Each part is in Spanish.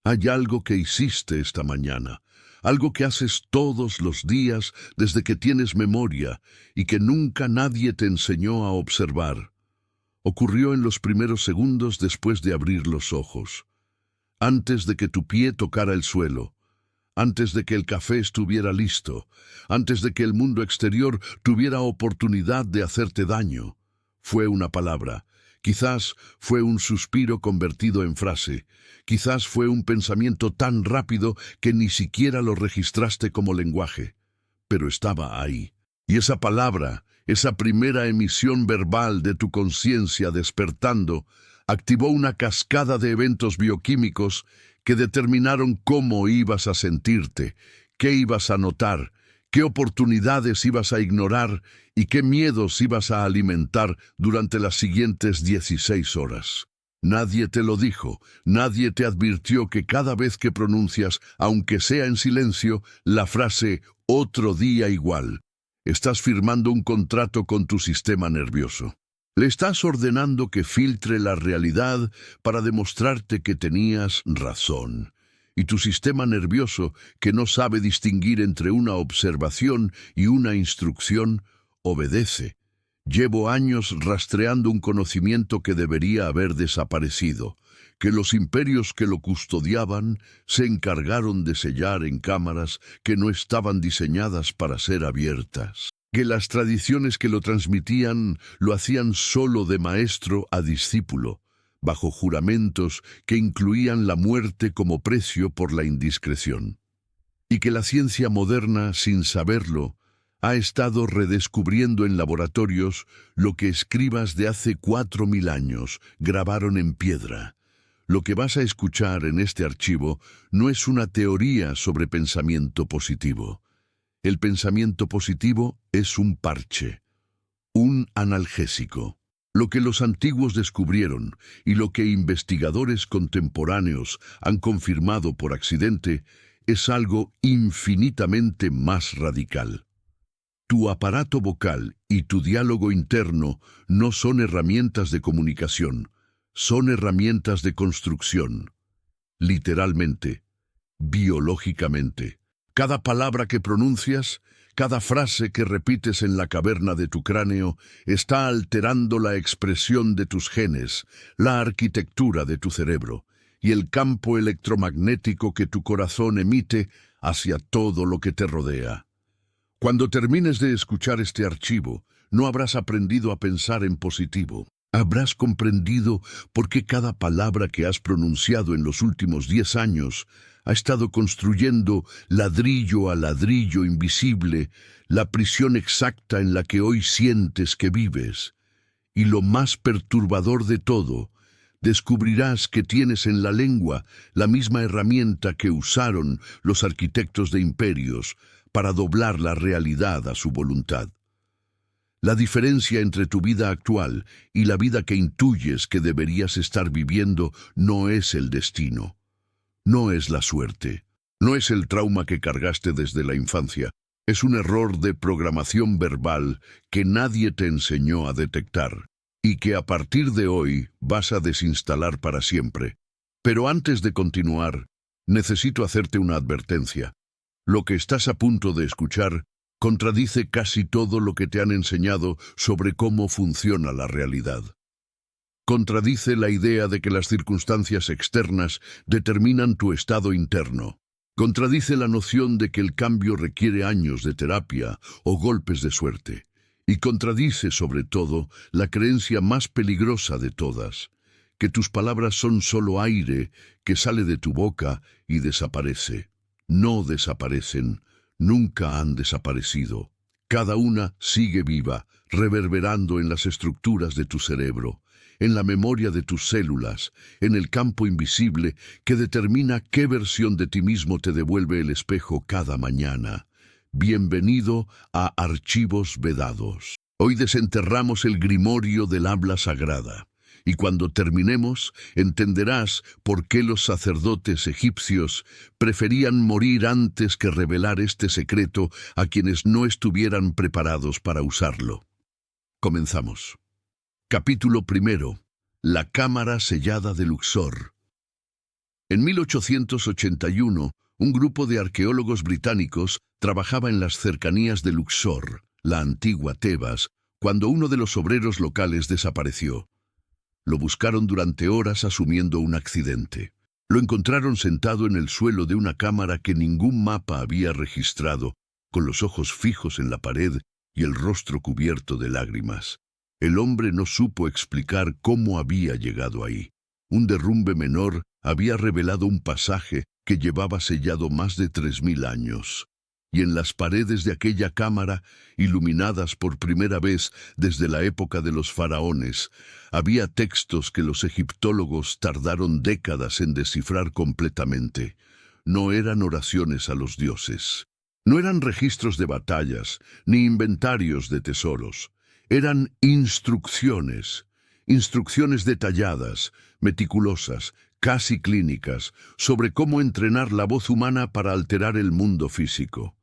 Hay algo que hiciste esta mañana, algo que haces todos los días desde que tienes memoria y que nunca nadie te enseñó a observar. Ocurrió en los primeros segundos después de abrir los ojos, antes de que tu pie tocara el suelo, antes de que el café estuviera listo, antes de que el mundo exterior tuviera oportunidad de hacerte daño. Fue una palabra, quizás fue un suspiro convertido en frase, quizás fue un pensamiento tan rápido que ni siquiera lo registraste como lenguaje, pero estaba ahí. Y esa palabra, esa primera emisión verbal de tu conciencia despertando, activó una cascada de eventos bioquímicos que determinaron cómo ibas a sentirte, qué ibas a notar, qué oportunidades ibas a ignorar y qué miedos ibas a alimentar durante las siguientes 16 horas. Nadie te lo dijo, nadie te advirtió que cada vez que pronuncias, aunque sea en silencio, la frase «otro día igual», estás firmando un contrato con tu sistema nervioso. Le estás ordenando que filtre la realidad para demostrarte que tenías razón. Y tu sistema nervioso, que no sabe distinguir entre una observación y una instrucción, obedece. Llevo años rastreando un conocimiento que debería haber desaparecido, que los imperios que lo custodiaban se encargaron de sellar en cámaras que no estaban diseñadas para ser abiertas, que las tradiciones que lo transmitían lo hacían solo de maestro a discípulo, bajo juramentos que incluían la muerte como precio por la indiscreción, y que la ciencia moderna, sin saberlo, ha estado redescubriendo en laboratorios lo que escribas de hace 4000 años grabaron en piedra. Lo que vas a escuchar en este archivo no es una teoría sobre pensamiento positivo. El pensamiento positivo es un parche, un analgésico. Lo que los antiguos descubrieron y lo que investigadores contemporáneos han confirmado por accidente es algo infinitamente más radical. Tu aparato vocal y tu diálogo interno no son herramientas de comunicación, son herramientas de construcción. Literalmente, biológicamente. Cada palabra que pronuncias, cada frase que repites en la caverna de tu cráneo está alterando la expresión de tus genes, la arquitectura de tu cerebro y el campo electromagnético que tu corazón emite hacia todo lo que te rodea. Cuando termines de escuchar este archivo, no habrás aprendido a pensar en positivo. Habrás comprendido por qué cada palabra que has pronunciado en los últimos 10 años ha estado construyendo ladrillo a ladrillo invisible la prisión exacta en la que hoy sientes que vives. Y lo más perturbador de todo, descubrirás que tienes en la lengua la misma herramienta que usaron los arquitectos de imperios para doblar la realidad a su voluntad. La diferencia entre tu vida actual y la vida que intuyes que deberías estar viviendo no es el destino, no es la suerte, no es el trauma que cargaste desde la infancia, es un error de programación verbal que nadie te enseñó a detectar y que a partir de hoy vas a desinstalar para siempre. Pero antes de continuar, necesito hacerte una advertencia. Lo que estás a punto de escuchar contradice casi todo lo que te han enseñado sobre cómo funciona la realidad. Contradice la idea de que las circunstancias externas determinan tu estado interno. Contradice la noción de que el cambio requiere años de terapia o golpes de suerte. Y contradice, sobre todo, la creencia más peligrosa de todas, que tus palabras son solo aire que sale de tu boca y desaparece. No desaparecen, nunca han desaparecido. Cada una sigue viva, reverberando en las estructuras de tu cerebro, en la memoria de tus células, en el campo invisible que determina qué versión de ti mismo te devuelve el espejo cada mañana. Bienvenido a Archivos Vedados. Hoy desenterramos el grimorio del habla sagrada. Y cuando terminemos, entenderás por qué los sacerdotes egipcios preferían morir antes que revelar este secreto a quienes no estuvieran preparados para usarlo. Comenzamos. Capítulo 1. La cámara sellada de Luxor. En 1881, un grupo de arqueólogos británicos trabajaba en las cercanías de Luxor, la antigua Tebas, cuando uno de los obreros locales desapareció. Lo buscaron durante horas asumiendo un accidente. Lo encontraron sentado en el suelo de una cámara que ningún mapa había registrado, con los ojos fijos en la pared y el rostro cubierto de lágrimas. El hombre no supo explicar cómo había llegado ahí. Un derrumbe menor había revelado un pasaje que llevaba sellado más de 3000 años. Y en las paredes de aquella cámara, iluminadas por primera vez desde la época de los faraones, había textos que los egiptólogos tardaron décadas en descifrar completamente. No eran oraciones a los dioses. No eran registros de batallas, ni inventarios de tesoros. Eran instrucciones detalladas, meticulosas, casi clínicas, sobre cómo entrenar la voz humana para alterar el mundo físico.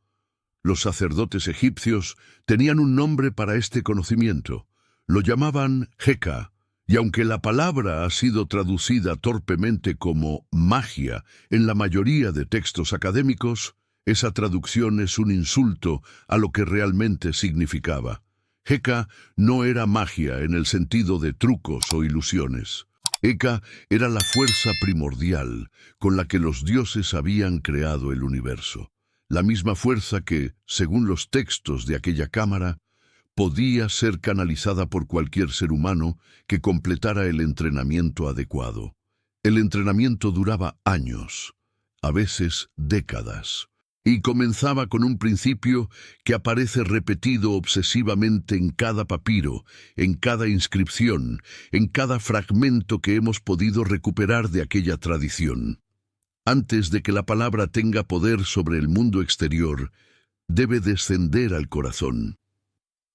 Los sacerdotes egipcios tenían un nombre para este conocimiento. Lo llamaban Heka, y aunque la palabra ha sido traducida torpemente como magia en la mayoría de textos académicos, esa traducción es un insulto a lo que realmente significaba. Heka no era magia en el sentido de trucos o ilusiones. Heka era la fuerza primordial con la que los dioses habían creado el universo. La misma fuerza que, según los textos de aquella cámara, podía ser canalizada por cualquier ser humano que completara el entrenamiento adecuado. El entrenamiento duraba años, a veces décadas. Y comenzaba con un principio que aparece repetido obsesivamente en cada papiro, en cada inscripción, en cada fragmento que hemos podido recuperar de aquella tradición. Antes de que la palabra tenga poder sobre el mundo exterior, debe descender al corazón.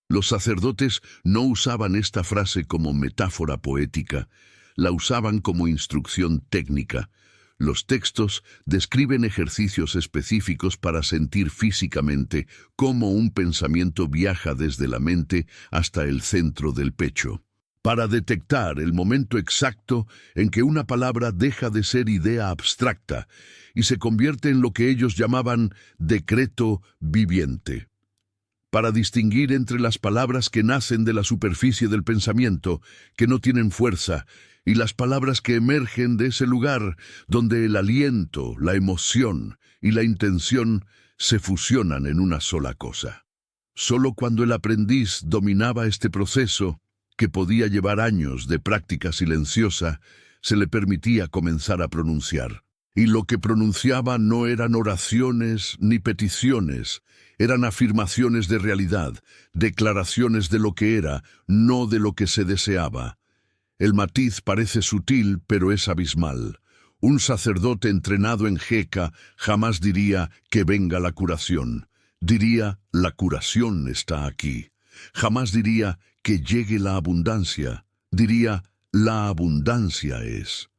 Los sacerdotes no usaban esta frase como metáfora poética, la usaban como instrucción técnica. Los textos describen ejercicios específicos para sentir físicamente cómo un pensamiento viaja desde la mente hasta el centro del pecho, para detectar el momento exacto en que una palabra deja de ser idea abstracta y se convierte en lo que ellos llamaban decreto viviente. Para distinguir entre las palabras que nacen de la superficie del pensamiento, que no tienen fuerza, y las palabras que emergen de ese lugar donde el aliento, la emoción y la intención se fusionan en una sola cosa. Solo cuando el aprendiz dominaba este proceso, que podía llevar años de práctica silenciosa, se le permitía comenzar a pronunciar. Y lo que pronunciaba no eran oraciones ni peticiones, eran afirmaciones de realidad, declaraciones de lo que era, no de lo que se deseaba. El matiz parece sutil, pero es abismal. Un sacerdote entrenado en Heka jamás diría que venga la curación. Diría, la curación está aquí. Jamás diría que llegue la abundancia. Diría, la abundancia es.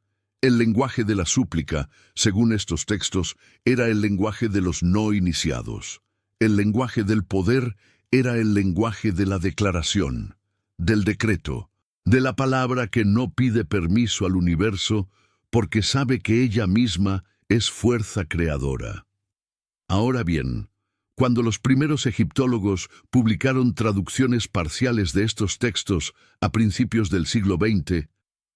El lenguaje de la súplica, según estos textos, era el lenguaje de los no iniciados. El lenguaje del poder era el lenguaje de la declaración, del decreto, de la palabra que no pide permiso al universo porque sabe que ella misma es fuerza creadora. Ahora bien, cuando los primeros egiptólogos publicaron traducciones parciales de estos textos a principios del siglo XX,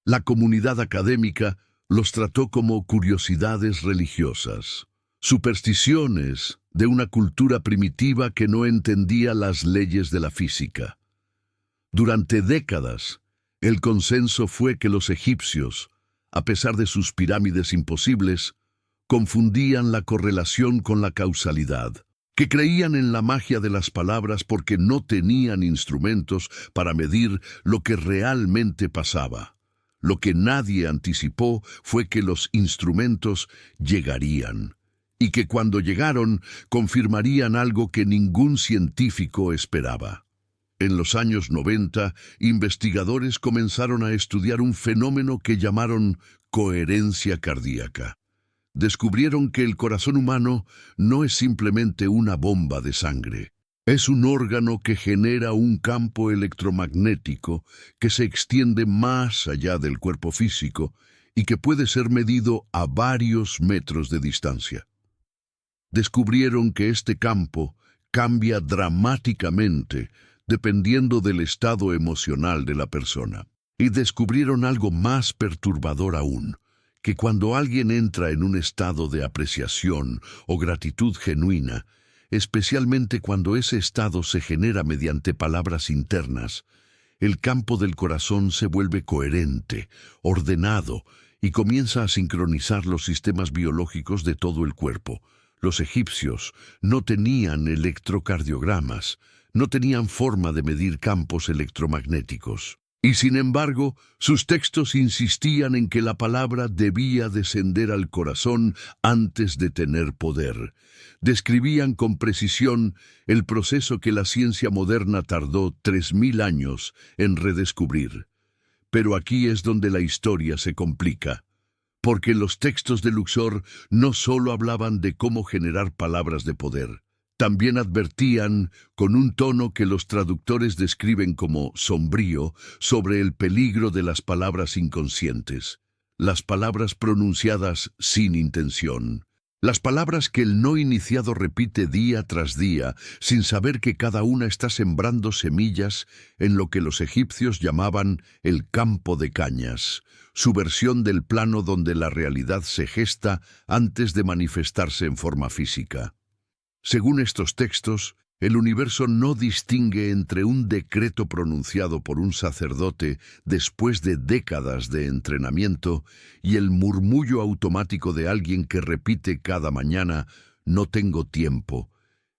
la comunidad académica los trató como curiosidades religiosas, supersticiones de una cultura primitiva que no entendía las leyes de la física. Durante décadas, el consenso fue que los egipcios, a pesar de sus pirámides imposibles, confundían la correlación con la causalidad, que creían en la magia de las palabras porque no tenían instrumentos para medir lo que realmente pasaba. Lo que nadie anticipó fue que los instrumentos llegarían, y que cuando llegaron confirmarían algo que ningún científico esperaba. En los años 90, investigadores comenzaron a estudiar un fenómeno que llamaron coherencia cardíaca. Descubrieron que el corazón humano no es simplemente una bomba de sangre. Es un órgano que genera un campo electromagnético que se extiende más allá del cuerpo físico y que puede ser medido a varios metros de distancia. Descubrieron que este campo cambia dramáticamente dependiendo del estado emocional de la persona. Y descubrieron algo más perturbador aún, que cuando alguien entra en un estado de apreciación o gratitud genuina, especialmente cuando ese estado se genera mediante palabras internas, el campo del corazón se vuelve coherente, ordenado, y comienza a sincronizar los sistemas biológicos de todo el cuerpo. Los egipcios no tenían electrocardiogramas, no tenían forma de medir campos electromagnéticos. Y sin embargo, sus textos insistían en que la palabra debía descender al corazón antes de tener poder. Describían con precisión el proceso que la ciencia moderna tardó 3000 años en redescubrir. Pero aquí es donde la historia se complica, porque los textos de Luxor no solo hablaban de cómo generar palabras de poder, también advertían, con un tono que los traductores describen como sombrío, sobre el peligro de las palabras inconscientes, las palabras pronunciadas sin intención, las palabras que el no iniciado repite día tras día, sin saber que cada una está sembrando semillas en lo que los egipcios llamaban el campo de cañas, su versión del plano donde la realidad se gesta antes de manifestarse en forma física. Según estos textos, el universo no distingue entre un decreto pronunciado por un sacerdote después de décadas de entrenamiento y el murmullo automático de alguien que repite cada mañana, «No tengo tiempo»,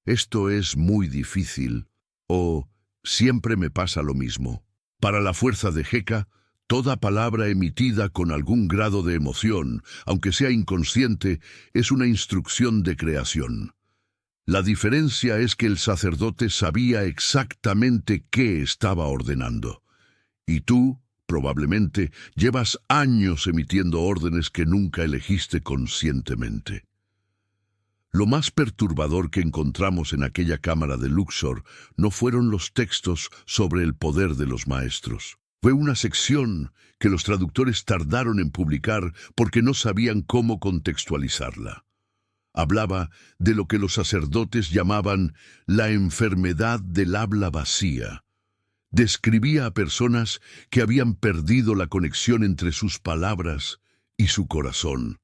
«Esto es muy difícil» o «Siempre me pasa lo mismo». Para la fuerza de Heka, toda palabra emitida con algún grado de emoción, aunque sea inconsciente, es una instrucción de creación. La diferencia es que el sacerdote sabía exactamente qué estaba ordenando. Y tú, probablemente, llevas años emitiendo órdenes que nunca elegiste conscientemente. Lo más perturbador que encontramos en aquella cámara de Luxor no fueron los textos sobre el poder de los maestros. Fue una sección que los traductores tardaron en publicar porque no sabían cómo contextualizarla. Hablaba de lo que los sacerdotes llamaban la enfermedad del habla vacía. Describía a personas que habían perdido la conexión entre sus palabras y su corazón,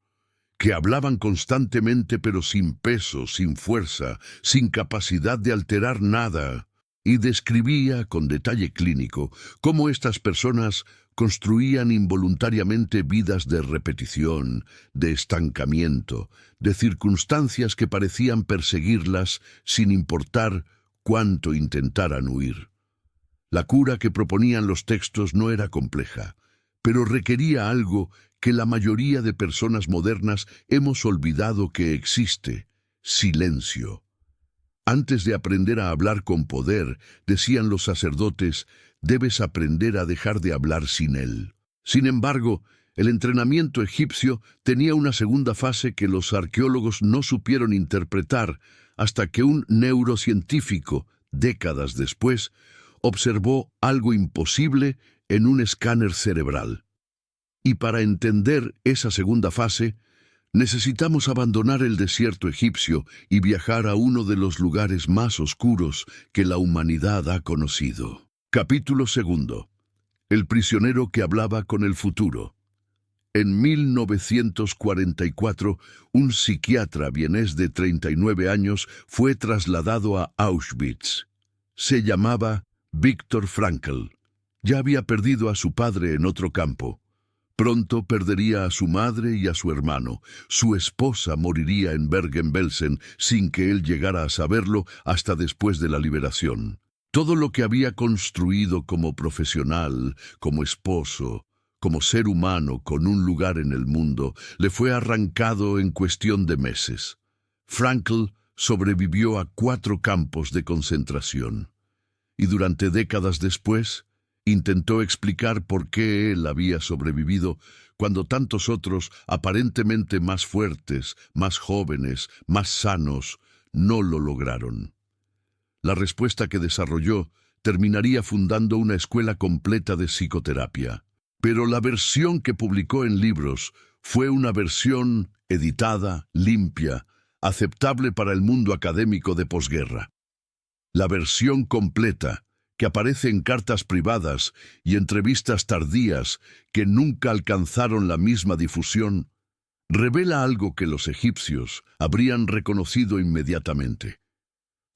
que hablaban constantemente pero sin peso, sin fuerza, sin capacidad de alterar nada, y describía con detalle clínico cómo estas personas construían involuntariamente vidas de repetición, de estancamiento, de circunstancias que parecían perseguirlas sin importar cuánto intentaran huir. La cura que proponían los textos no era compleja, pero requería algo que la mayoría de personas modernas hemos olvidado que existe: silencio. Antes de aprender a hablar con poder, decían los sacerdotes, debes aprender a dejar de hablar sin él. Sin embargo, el entrenamiento egipcio tenía una segunda fase que los arqueólogos no supieron interpretar hasta que un neurocientífico, décadas después, observó algo imposible en un escáner cerebral. Y para entender esa segunda fase, necesitamos abandonar el desierto egipcio y viajar a uno de los lugares más oscuros que la humanidad ha conocido. Capítulo 2. El prisionero que hablaba con el futuro. En 1944, un psiquiatra vienés de 39 años fue trasladado a Auschwitz. Se llamaba Viktor Frankl. Ya había perdido a su padre en otro campo. Pronto perdería a su madre y a su hermano. Su esposa moriría en Bergen-Belsen sin que él llegara a saberlo hasta después de la liberación. Todo lo que había construido como profesional, como esposo, como ser humano con un lugar en el mundo, le fue arrancado en cuestión de meses. Frankl sobrevivió a 4 campos de concentración. Y durante décadas después, intentó explicar por qué él había sobrevivido cuando tantos otros, aparentemente más fuertes, más jóvenes, más sanos, no lo lograron. La respuesta que desarrolló terminaría fundando una escuela completa de psicoterapia. Pero la versión que publicó en libros fue una versión editada, limpia, aceptable para el mundo académico de posguerra. La versión completa, que aparece en cartas privadas y entrevistas tardías que nunca alcanzaron la misma difusión, revela algo que los egipcios habrían reconocido inmediatamente.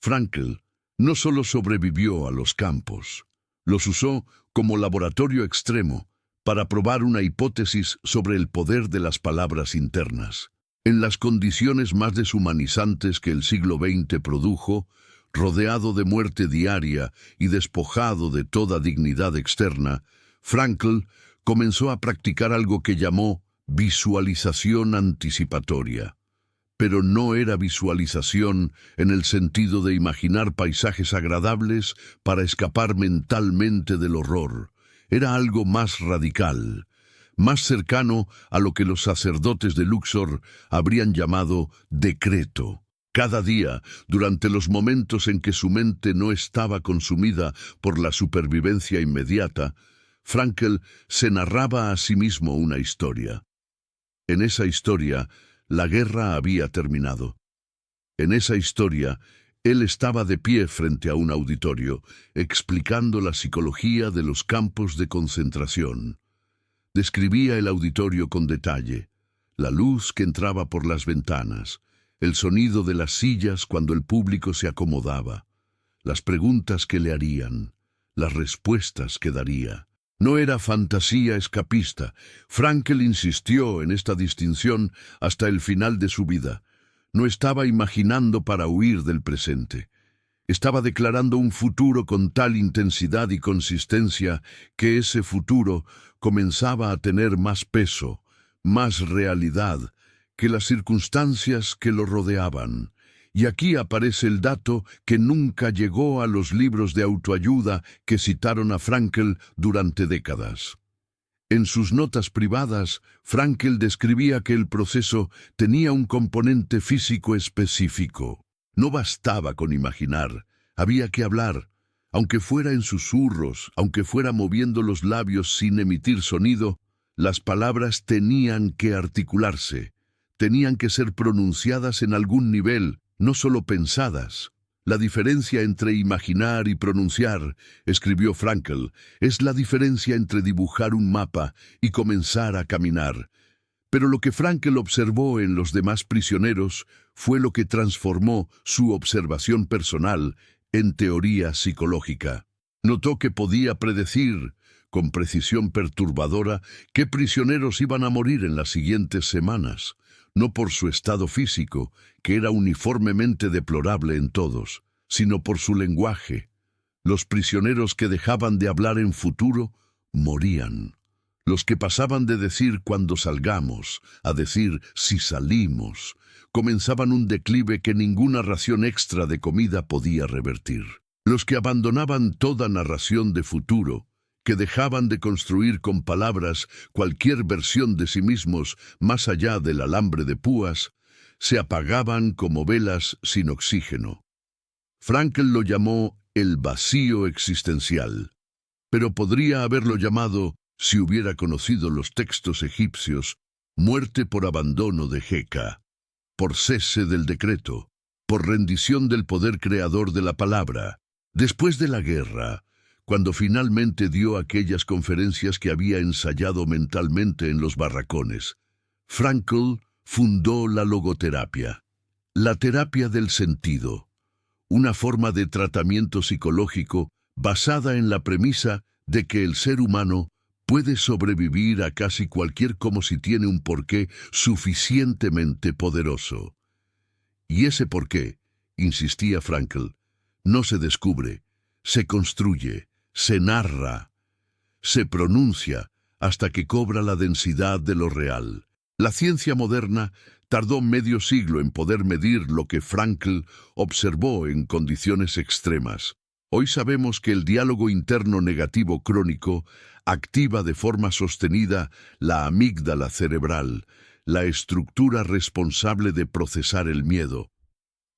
Frankl no solo sobrevivió a los campos, los usó como laboratorio extremo para probar una hipótesis sobre el poder de las palabras internas. En las condiciones más deshumanizantes que el siglo XX produjo, rodeado de muerte diaria y despojado de toda dignidad externa, Frankl comenzó a practicar algo que llamó visualización anticipatoria. Pero no era visualización en el sentido de imaginar paisajes agradables para escapar mentalmente del horror. Era algo más radical, más cercano a lo que los sacerdotes de Luxor habrían llamado decreto. Cada día, durante los momentos en que su mente no estaba consumida por la supervivencia inmediata, Frankl se narraba a sí mismo una historia. En esa historia, la guerra había terminado. En esa historia, él estaba de pie frente a un auditorio, explicando la psicología de los campos de concentración. Describía el auditorio con detalle, la luz que entraba por las ventanas, el sonido de las sillas cuando el público se acomodaba, las preguntas que le harían, las respuestas que daría. No era fantasía escapista. Frankl insistió en esta distinción hasta el final de su vida. No estaba imaginando para huir del presente. Estaba declarando un futuro con tal intensidad y consistencia que ese futuro comenzaba a tener más peso, más realidad, que las circunstancias que lo rodeaban. Y aquí aparece el dato que nunca llegó a los libros de autoayuda que citaron a Frankl durante décadas. En sus notas privadas, Frankl describía que el proceso tenía un componente físico específico. No bastaba con imaginar, había que hablar. Aunque fuera en susurros, aunque fuera moviendo los labios sin emitir sonido, las palabras tenían que articularse, tenían que ser pronunciadas en algún nivel, no solo pensadas. La diferencia entre imaginar y pronunciar, escribió Frankl, es la diferencia entre dibujar un mapa y comenzar a caminar. Pero lo que Frankl observó en los demás prisioneros fue lo que transformó su observación personal en teoría psicológica. Notó que podía predecir, con precisión perturbadora, qué prisioneros iban a morir en las siguientes semanas. No por su estado físico, que era uniformemente deplorable en todos, sino por su lenguaje. Los prisioneros que dejaban de hablar en futuro, morían. Los que pasaban de decir cuando salgamos, a decir si salimos, comenzaban un declive que ninguna ración extra de comida podía revertir. Los que abandonaban toda narración de futuro, que dejaban de construir con palabras cualquier versión de sí mismos más allá del alambre de púas, se apagaban como velas sin oxígeno. Frankl lo llamó el vacío existencial, pero podría haberlo llamado, si hubiera conocido los textos egipcios, muerte por abandono de Heka, por cese del decreto, por rendición del poder creador de la palabra. Después de la guerra, cuando finalmente dio aquellas conferencias que había ensayado mentalmente en los barracones, Frankl fundó la logoterapia, la terapia del sentido, una forma de tratamiento psicológico basada en la premisa de que el ser humano puede sobrevivir a casi cualquier como si tiene un porqué suficientemente poderoso. Y ese porqué, insistía Frankl, no se descubre, se construye, se narra, se pronuncia hasta que cobra la densidad de lo real. La ciencia moderna tardó medio siglo en poder medir lo que Frankl observó en condiciones extremas. Hoy sabemos que el diálogo interno negativo crónico activa de forma sostenida la amígdala cerebral, la estructura responsable de procesar el miedo.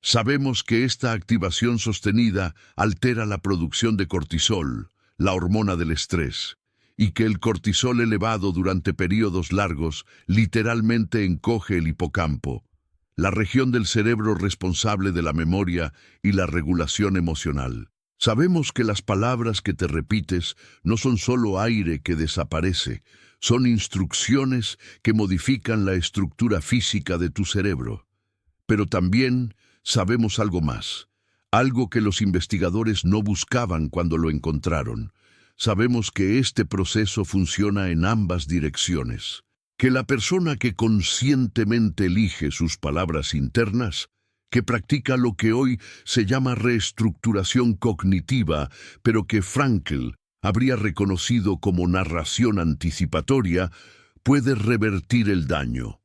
Sabemos que esta activación sostenida altera la producción de cortisol, la hormona del estrés, y que el cortisol elevado durante periodos largos literalmente encoge el hipocampo, la región del cerebro responsable de la memoria y la regulación emocional. Sabemos que las palabras que te repites no son solo aire que desaparece, son instrucciones que modifican la estructura física de tu cerebro. Pero también sabemos algo más, algo que los investigadores no buscaban cuando lo encontraron. Sabemos que este proceso funciona en ambas direcciones, que la persona que conscientemente elige sus palabras internas, que practica lo que hoy se llama reestructuración cognitiva, pero que Frankl habría reconocido como narración anticipatoria, puede revertir el daño,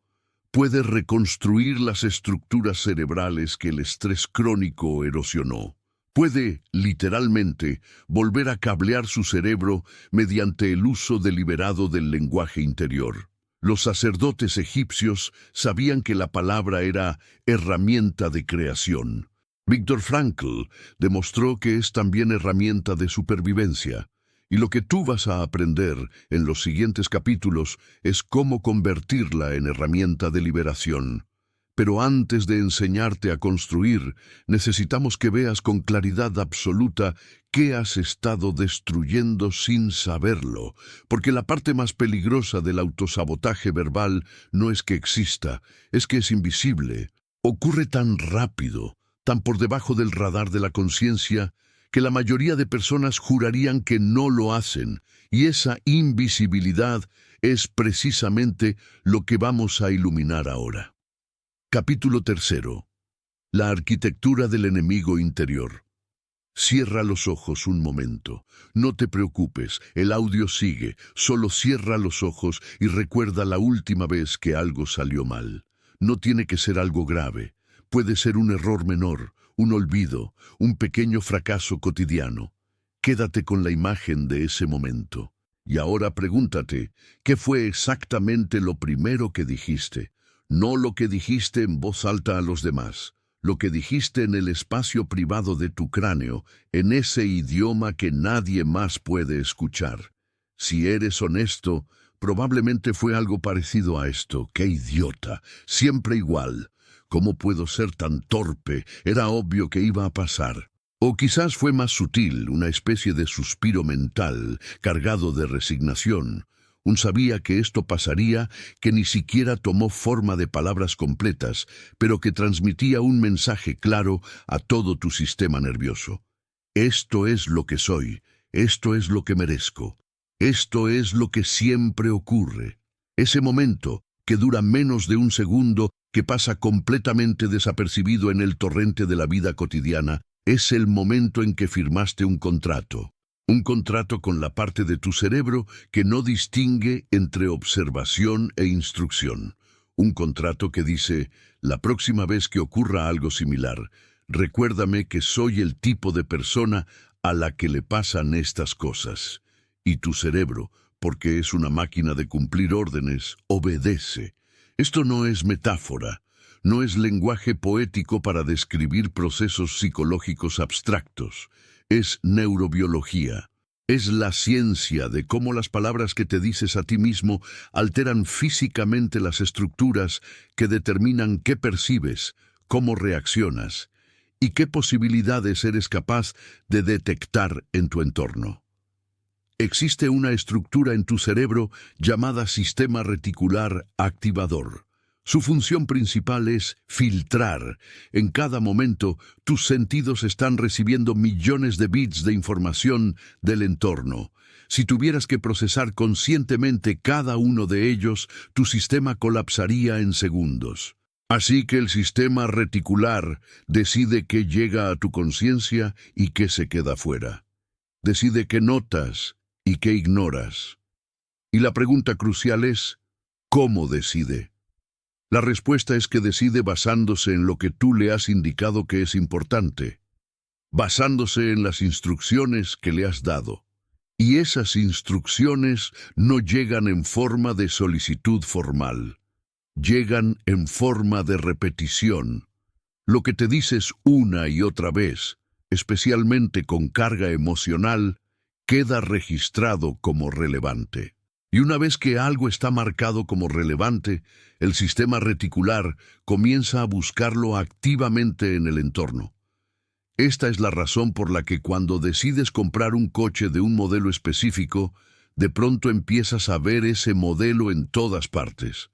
puede reconstruir las estructuras cerebrales que el estrés crónico erosionó. Puede, literalmente, volver a cablear su cerebro mediante el uso deliberado del lenguaje interior. Los sacerdotes egipcios sabían que la palabra era herramienta de creación. Viktor Frankl demostró que es también herramienta de supervivencia. Y lo que tú vas a aprender en los siguientes capítulos es cómo convertirla en herramienta de liberación. Pero antes de enseñarte a construir, necesitamos que veas con claridad absoluta qué has estado destruyendo sin saberlo, porque la parte más peligrosa del autosabotaje verbal no es que exista, es que es invisible. Ocurre tan rápido, tan por debajo del radar de la conciencia, que la mayoría de personas jurarían que no lo hacen, y esa invisibilidad es precisamente lo que vamos a iluminar ahora. Capítulo 3. La arquitectura del enemigo interior. Cierra los ojos un momento. No te preocupes, el audio sigue. Solo cierra los ojos y recuerda la última vez que algo salió mal. No tiene que ser algo grave. Puede ser un error menor, un olvido, un pequeño fracaso cotidiano. Quédate con la imagen de ese momento. Y ahora pregúntate, ¿qué fue exactamente lo primero que dijiste? No lo que dijiste en voz alta a los demás, lo que dijiste en el espacio privado de tu cráneo, en ese idioma que nadie más puede escuchar. Si eres honesto, probablemente fue algo parecido a esto. ¡Qué idiota! Siempre igual. ¿Cómo puedo ser tan torpe? Era obvio que iba a pasar. O quizás fue más sutil, una especie de suspiro mental, cargado de resignación. Un sabía que esto pasaría, que ni siquiera tomó forma de palabras completas, pero que transmitía un mensaje claro a todo tu sistema nervioso. Esto es lo que soy, esto es lo que merezco, esto es lo que siempre ocurre. Ese momento, que dura menos de un segundo, que pasa completamente desapercibido en el torrente de la vida cotidiana, es el momento en que firmaste un contrato. Un contrato con la parte de tu cerebro que no distingue entre observación e instrucción. Un contrato que dice, la próxima vez que ocurra algo similar, recuérdame que soy el tipo de persona a la que le pasan estas cosas. Y tu cerebro, porque es una máquina de cumplir órdenes, obedece. Esto no es metáfora, no es lenguaje poético para describir procesos psicológicos abstractos. Es neurobiología. Es la ciencia de cómo las palabras que te dices a ti mismo alteran físicamente las estructuras que determinan qué percibes, cómo reaccionas y qué posibilidades eres capaz de detectar en tu entorno. Existe una estructura en tu cerebro llamada sistema reticular activador. Su función principal es filtrar. En cada momento, tus sentidos están recibiendo millones de bits de información del entorno. Si tuvieras que procesar conscientemente cada uno de ellos, tu sistema colapsaría en segundos. Así que el sistema reticular decide qué llega a tu conciencia y qué se queda fuera. Decide qué notas y qué ignoras. Y la pregunta crucial es, ¿cómo decide? La respuesta es que decide basándose en lo que tú le has indicado que es importante, basándose en las instrucciones que le has dado. Y esas instrucciones no llegan en forma de solicitud formal, llegan en forma de repetición. Lo que te dices una y otra vez, especialmente con carga emocional, queda registrado como relevante. Y una vez que algo está marcado como relevante, el sistema reticular comienza a buscarlo activamente en el entorno. Esta es la razón por la que cuando decides comprar un coche de un modelo específico, de pronto empiezas a ver ese modelo en todas partes.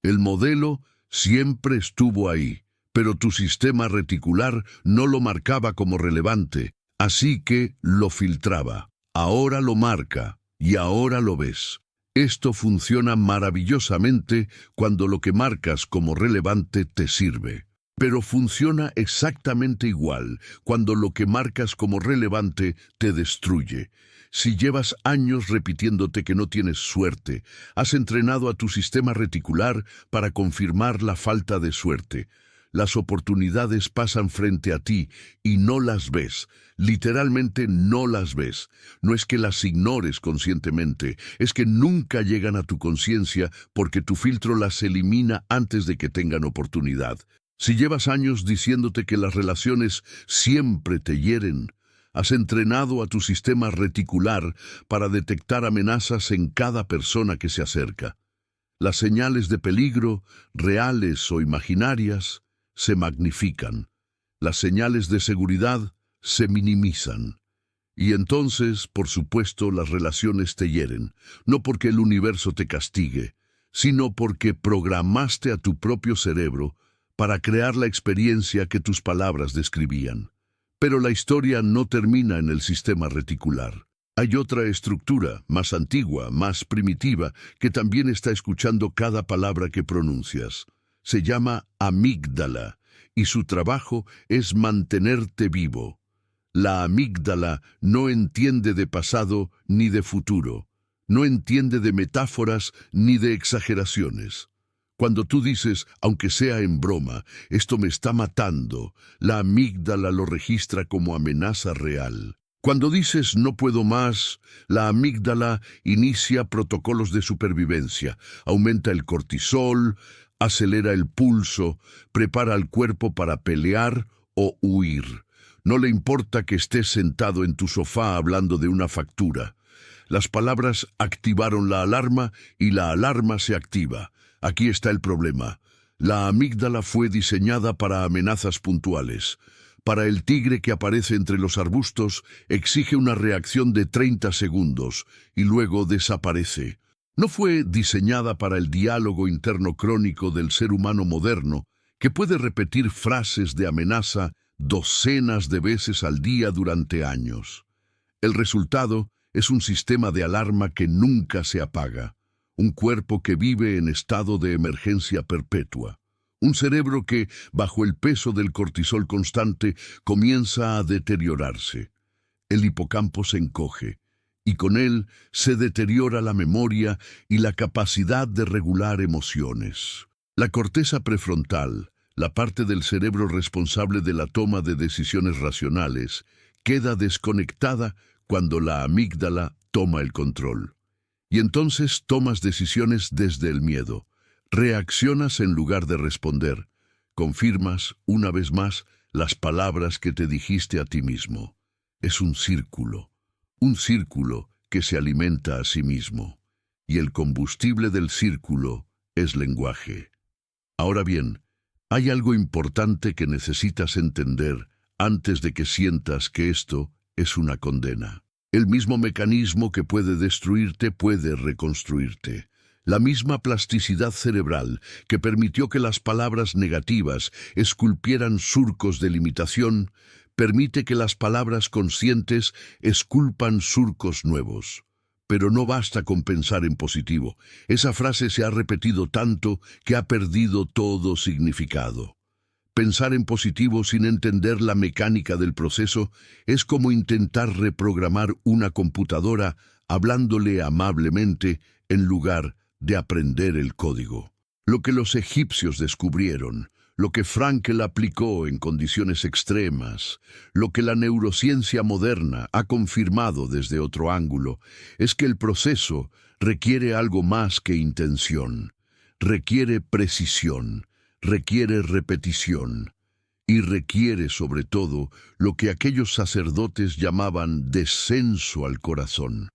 El modelo siempre estuvo ahí, pero tu sistema reticular no lo marcaba como relevante, así que lo filtraba. Ahora lo marca y ahora lo ves. Esto funciona maravillosamente cuando lo que marcas como relevante te sirve. Pero funciona exactamente igual cuando lo que marcas como relevante te destruye. Si llevas años repitiéndote que no tienes suerte, has entrenado a tu sistema reticular para confirmar la falta de suerte. Las oportunidades pasan frente a ti y no las ves. Literalmente no las ves. No es que las ignores conscientemente, es que nunca llegan a tu conciencia porque tu filtro las elimina antes de que tengan oportunidad. Si llevas años diciéndote que las relaciones siempre te hieren, has entrenado a tu sistema reticular para detectar amenazas en cada persona que se acerca. Las señales de peligro, reales o imaginarias, se magnifican. Las señales de seguridad se minimizan. Y entonces, por supuesto, las relaciones te hieren, no porque el universo te castigue, sino porque programaste a tu propio cerebro para crear la experiencia que tus palabras describían. Pero la historia no termina en el sistema reticular. Hay otra estructura, más antigua, más primitiva, que también está escuchando cada palabra que pronuncias. Se llama amígdala, y su trabajo es mantenerte vivo. La amígdala no entiende de pasado ni de futuro. No entiende de metáforas ni de exageraciones. Cuando tú dices, aunque sea en broma, esto me está matando, la amígdala lo registra como amenaza real. Cuando dices no puedo más, la amígdala inicia protocolos de supervivencia, aumenta el cortisol, acelera el pulso, prepara al cuerpo para pelear o huir. No le importa que estés sentado en tu sofá hablando de una factura. Las palabras activaron la alarma y la alarma se activa. Aquí está el problema. La amígdala fue diseñada para amenazas puntuales. Para el tigre que aparece entre los arbustos, exige una reacción de 30 segundos y luego desaparece. No fue diseñada para el diálogo interno crónico del ser humano moderno, que puede repetir frases de amenaza docenas de veces al día durante años. El resultado es un sistema de alarma que nunca se apaga. Un cuerpo que vive en estado de emergencia perpetua. Un cerebro que, bajo el peso del cortisol constante, comienza a deteriorarse. El hipocampo se encoge, y con él se deteriora la memoria y la capacidad de regular emociones. La corteza prefrontal, la parte del cerebro responsable de la toma de decisiones racionales, queda desconectada cuando la amígdala toma el control. Y entonces tomas decisiones desde el miedo. Reaccionas en lugar de responder. Confirmas, una vez más, las palabras que te dijiste a ti mismo. Es un círculo que se alimenta a sí mismo. Y el combustible del círculo es lenguaje. Ahora bien, hay algo importante que necesitas entender antes de que sientas que esto es una condena. El mismo mecanismo que puede destruirte puede reconstruirte. La misma plasticidad cerebral que permitió que las palabras negativas esculpieran surcos de limitación, permite que las palabras conscientes esculpan surcos nuevos. Pero no basta con pensar en positivo. Esa frase se ha repetido tanto que ha perdido todo significado. Pensar en positivo sin entender la mecánica del proceso es como intentar reprogramar una computadora hablándole amablemente en lugar de aprender el código. Lo que los egipcios descubrieron, lo que Frankl aplicó en condiciones extremas, lo que la neurociencia moderna ha confirmado desde otro ángulo, es que el proceso requiere algo más que intención, requiere precisión, requiere repetición. y requiere sobre todo lo que aquellos sacerdotes llamaban descenso al corazón.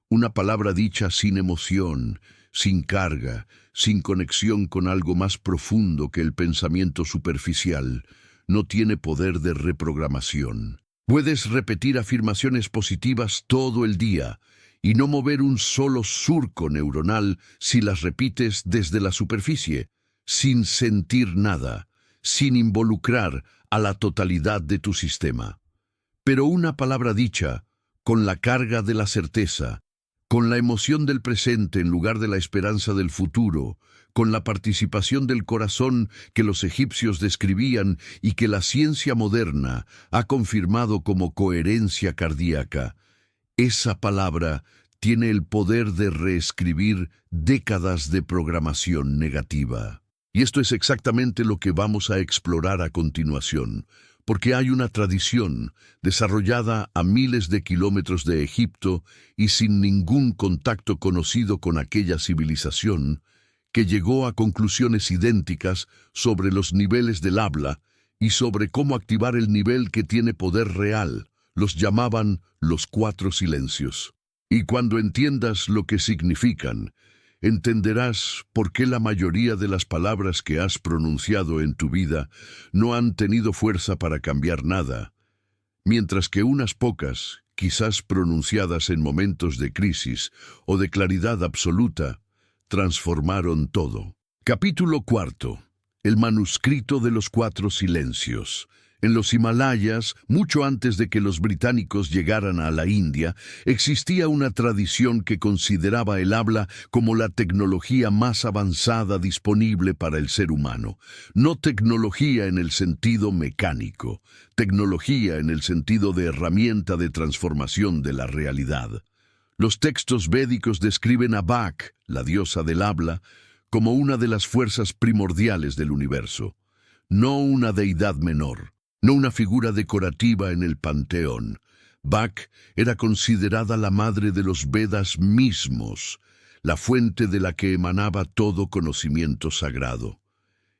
Una palabra dicha sin emoción, sin carga, sin conexión con algo más profundo que el pensamiento superficial, no tiene poder de reprogramación. Puedes repetir afirmaciones positivas todo el día y no mover un solo surco neuronal si las repites desde la superficie, sin sentir nada, sin involucrar a la totalidad de tu sistema. Pero una palabra dicha, con la carga de la certeza, con la emoción del presente en lugar de la esperanza del futuro, con la participación del corazón que los egipcios describían y que la ciencia moderna ha confirmado como coherencia cardíaca, esa palabra tiene el poder de reescribir décadas de programación negativa. Y esto es exactamente lo que vamos a explorar a continuación, porque hay una tradición desarrollada a miles de kilómetros de Egipto y sin ningún contacto conocido con aquella civilización, que llegó a conclusiones idénticas sobre los niveles del habla y sobre cómo activar el nivel que tiene poder real. Los llamaban los 4 silencios. Y cuando entiendas lo que significan, entenderás por qué la mayoría de las palabras que has pronunciado en tu vida no han tenido fuerza para cambiar nada, mientras que unas pocas, quizás pronunciadas en momentos de crisis o de claridad absoluta, transformaron todo. Capítulo 4. El manuscrito de los 4 silencios. En los Himalayas, mucho antes de que los británicos llegaran a la India, existía una tradición que consideraba el habla como la tecnología más avanzada disponible para el ser humano. No tecnología en el sentido mecánico, tecnología en el sentido de herramienta de transformación de la realidad. Los textos védicos describen a Bak, la diosa del habla, como una de las fuerzas primordiales del universo, no una deidad menor. No una figura decorativa en el panteón. Bak era considerada la madre de los Vedas mismos, la fuente de la que emanaba todo conocimiento sagrado.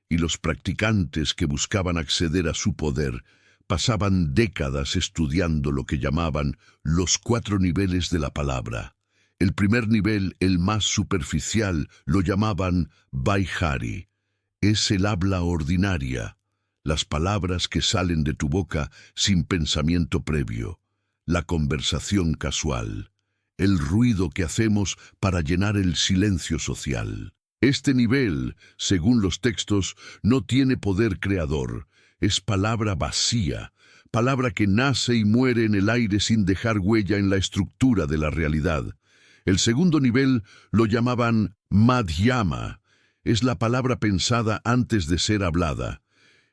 Y los practicantes que buscaban acceder a su poder pasaban décadas estudiando lo que llamaban los 4 niveles de la palabra. El primer nivel, el más superficial, lo llamaban Vaihari. Es el habla ordinaria. Las palabras que salen de tu boca sin pensamiento previo, la conversación casual, el ruido que hacemos para llenar el silencio social. Este nivel, según los textos, no tiene poder creador, es palabra vacía, palabra que nace y muere en el aire sin dejar huella en la estructura de la realidad. El segundo nivel lo llamaban Madhyama, es la palabra pensada antes de ser hablada.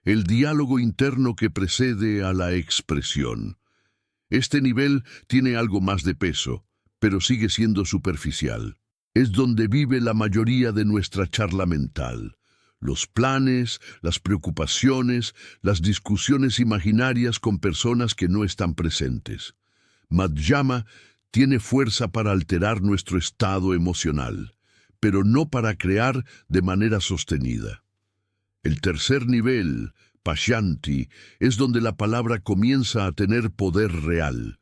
El diálogo interno que precede a la expresión. Este nivel tiene algo más de peso, pero sigue siendo superficial. Es donde vive la mayoría de nuestra charla mental. Los planes, las preocupaciones, las discusiones imaginarias con personas que no están presentes. Madhyama tiene fuerza para alterar nuestro estado emocional, pero no para crear de manera sostenida. El tercer nivel, Pashyanti, es donde la palabra comienza a tener poder real.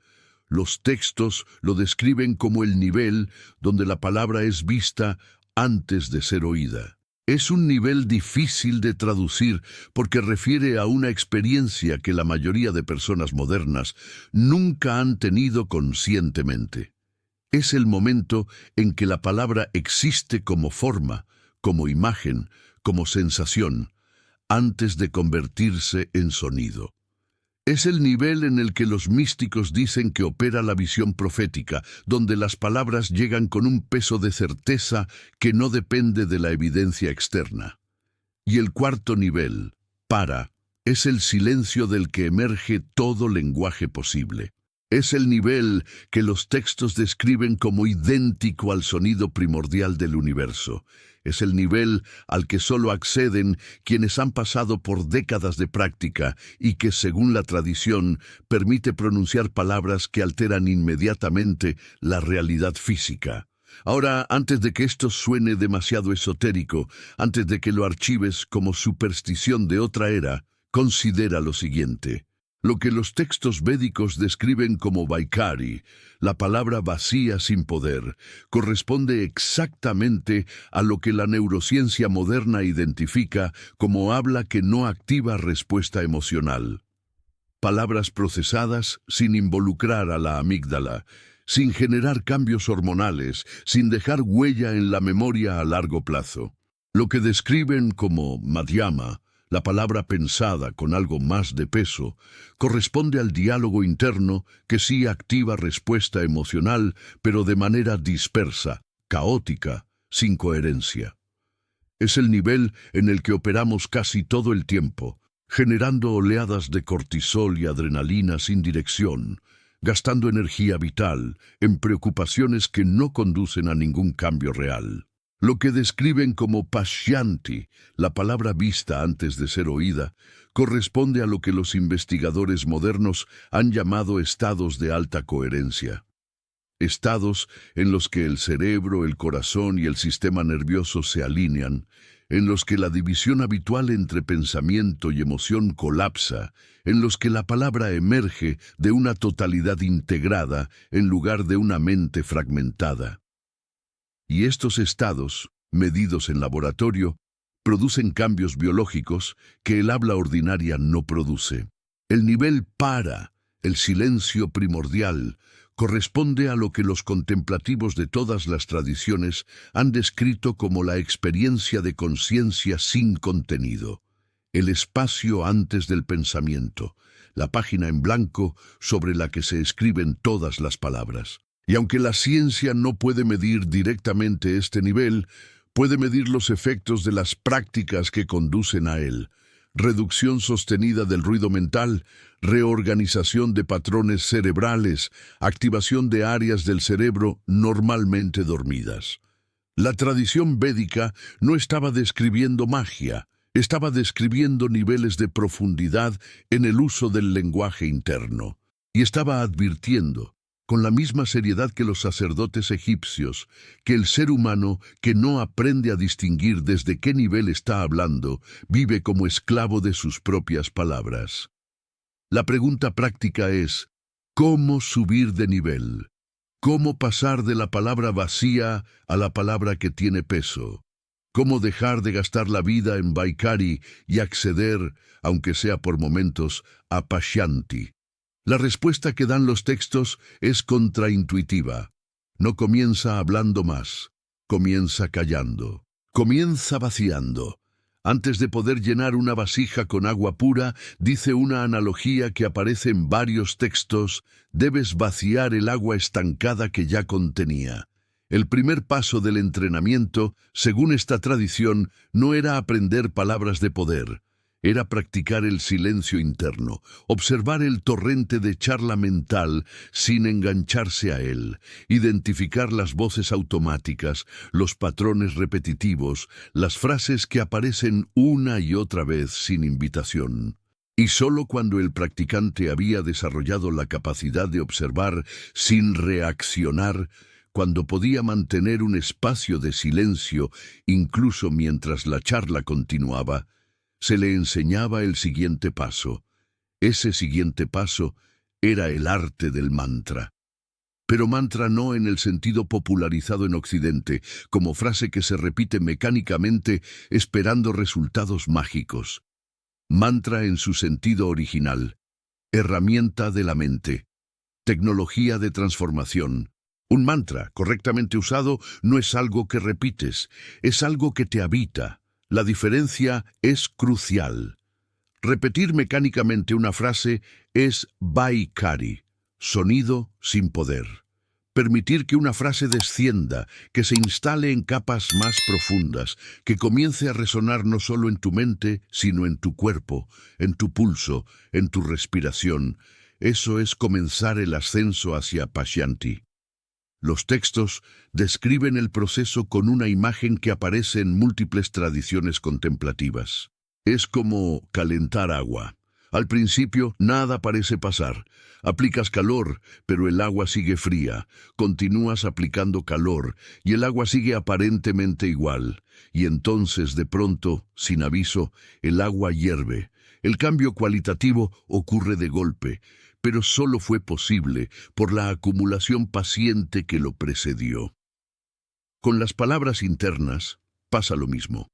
Los textos lo describen como el nivel donde la palabra es vista antes de ser oída. Es un nivel difícil de traducir porque refiere a una experiencia que la mayoría de personas modernas nunca han tenido conscientemente. Es el momento en que la palabra existe como forma, como imagen, como sensación, antes de convertirse en sonido. Es el nivel en el que los místicos dicen que opera la visión profética, donde las palabras llegan con un peso de certeza que no depende de la evidencia externa. Y el cuarto nivel, para, es el silencio del que emerge todo lenguaje posible. Es el nivel que los textos describen como idéntico al sonido primordial del universo. Es el nivel al que solo acceden quienes han pasado por décadas de práctica y que, según la tradición, permite pronunciar palabras que alteran inmediatamente la realidad física. Ahora, antes de que esto suene demasiado esotérico, antes de que lo archives como superstición de otra era, Considera lo siguiente. Lo que los textos védicos describen como Vaikari, la palabra vacía sin poder, corresponde exactamente a lo que la neurociencia moderna identifica como habla que no activa respuesta emocional. Palabras procesadas sin involucrar a la amígdala, sin generar cambios hormonales, sin dejar huella en la memoria a largo plazo. Lo que describen como madhyama, la palabra pensada con algo más de peso, corresponde al diálogo interno que sí activa respuesta emocional, pero de manera dispersa, caótica, sin coherencia. Es el nivel en el que operamos casi todo el tiempo, generando oleadas de cortisol y adrenalina sin dirección, gastando energía vital en preocupaciones que no conducen a ningún cambio real. Lo que describen como pashyanti, la palabra vista antes de ser oída, corresponde a lo que los investigadores modernos han llamado estados de alta coherencia. Estados en los que el cerebro, el corazón y el sistema nervioso se alinean, en los que la división habitual entre pensamiento y emoción colapsa, en los que la palabra emerge de una totalidad integrada en lugar de una mente fragmentada. Y estos estados, medidos en laboratorio, producen cambios biológicos que el habla ordinaria no produce. El nivel para, el silencio primordial, corresponde a lo que los contemplativos de todas las tradiciones han descrito como la experiencia de conciencia sin contenido, el espacio antes del pensamiento, la página en blanco sobre la que se escriben todas las palabras. Y aunque la ciencia no puede medir directamente este nivel, puede medir los efectos de las prácticas que conducen a él. Reducción sostenida del ruido mental, reorganización de patrones cerebrales, activación de áreas del cerebro normalmente dormidas. La tradición védica no estaba describiendo magia, estaba describiendo niveles de profundidad en el uso del lenguaje interno. Y estaba advirtiendo, con la misma seriedad que los sacerdotes egipcios, que el ser humano que no aprende a distinguir desde qué nivel está hablando, vive como esclavo de sus propias palabras. La pregunta práctica es, ¿cómo subir de nivel? ¿Cómo pasar de la palabra vacía a la palabra que tiene peso? ¿Cómo dejar de gastar la vida en Vaikari y acceder, aunque sea por momentos, a Pashyanti? La respuesta que dan los textos es contraintuitiva. No comienza hablando más, comienza callando, comienza vaciando. Antes de poder llenar una vasija con agua pura, dice una analogía que aparece en varios textos, debes vaciar el agua estancada que ya contenía. El primer paso del entrenamiento, según esta tradición, no era aprender palabras de poder. Era practicar el silencio interno, observar el torrente de charla mental sin engancharse a él, identificar las voces automáticas, los patrones repetitivos, las frases que aparecen una y otra vez sin invitación. Y solo cuando el practicante había desarrollado la capacidad de observar sin reaccionar, cuando podía mantener un espacio de silencio incluso mientras la charla continuaba, se le enseñaba el siguiente paso. Ese siguiente paso era el arte del mantra. Pero mantra no en el sentido popularizado en Occidente, como frase que se repite mecánicamente esperando resultados mágicos. Mantra en su sentido original. Herramienta de la mente. Tecnología de transformación. Un mantra, correctamente usado, no es algo que repites, es algo que te habita. La diferencia es crucial. Repetir mecánicamente una frase es Vaikari, sonido sin poder. Permitir que una frase descienda, que se instale en capas más profundas, que comience a resonar no solo en tu mente, sino en tu cuerpo, en tu pulso, en tu respiración. Eso es comenzar el ascenso hacia Pashyanti. Los textos describen el proceso con una imagen que aparece en múltiples tradiciones contemplativas. Es como calentar agua. Al principio, nada parece pasar. Aplicas calor, pero el agua sigue fría. Continúas aplicando calor, y el agua sigue aparentemente igual. Y entonces, de pronto, sin aviso, el agua hierve. El cambio cualitativo ocurre de golpe, pero solo fue posible por la acumulación paciente que lo precedió. Con las palabras internas pasa lo mismo.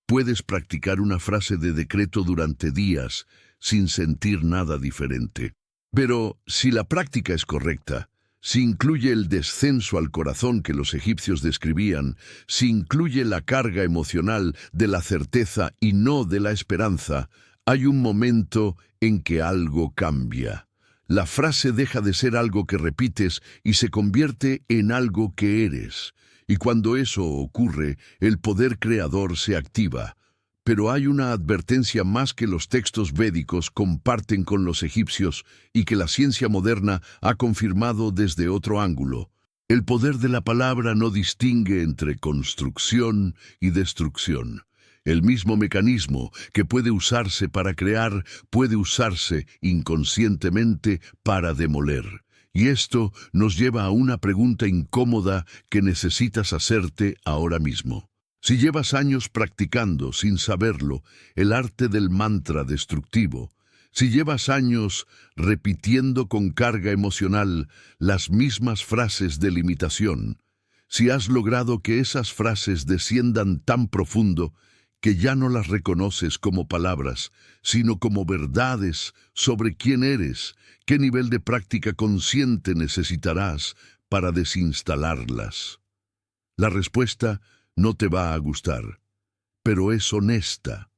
Puedes practicar una frase de decreto durante días sin sentir nada diferente. Pero si la práctica es correcta, si incluye el descenso al corazón que los egipcios describían, si incluye la carga emocional de la certeza y no de la esperanza, hay un momento en que algo cambia. La frase deja de ser algo que repites y se convierte en algo que eres. Y cuando eso ocurre, el poder creador se activa. Pero hay una advertencia más que los textos védicos comparten con los egipcios y que la ciencia moderna ha confirmado desde otro ángulo. El poder de la palabra no distingue entre construcción y destrucción. El mismo mecanismo que puede usarse para crear puede usarse inconscientemente para demoler. Y esto nos lleva a una pregunta incómoda que necesitas hacerte ahora mismo. Si llevas años practicando, sin saberlo, el arte del mantra destructivo, si llevas años repitiendo con carga emocional las mismas frases de limitación, si has logrado que esas frases desciendan tan profundo que ya no las reconoces como palabras, sino como verdades sobre quién eres, qué nivel de práctica consciente necesitarás para desinstalarlas. La respuesta no te va a gustar, pero es honesta.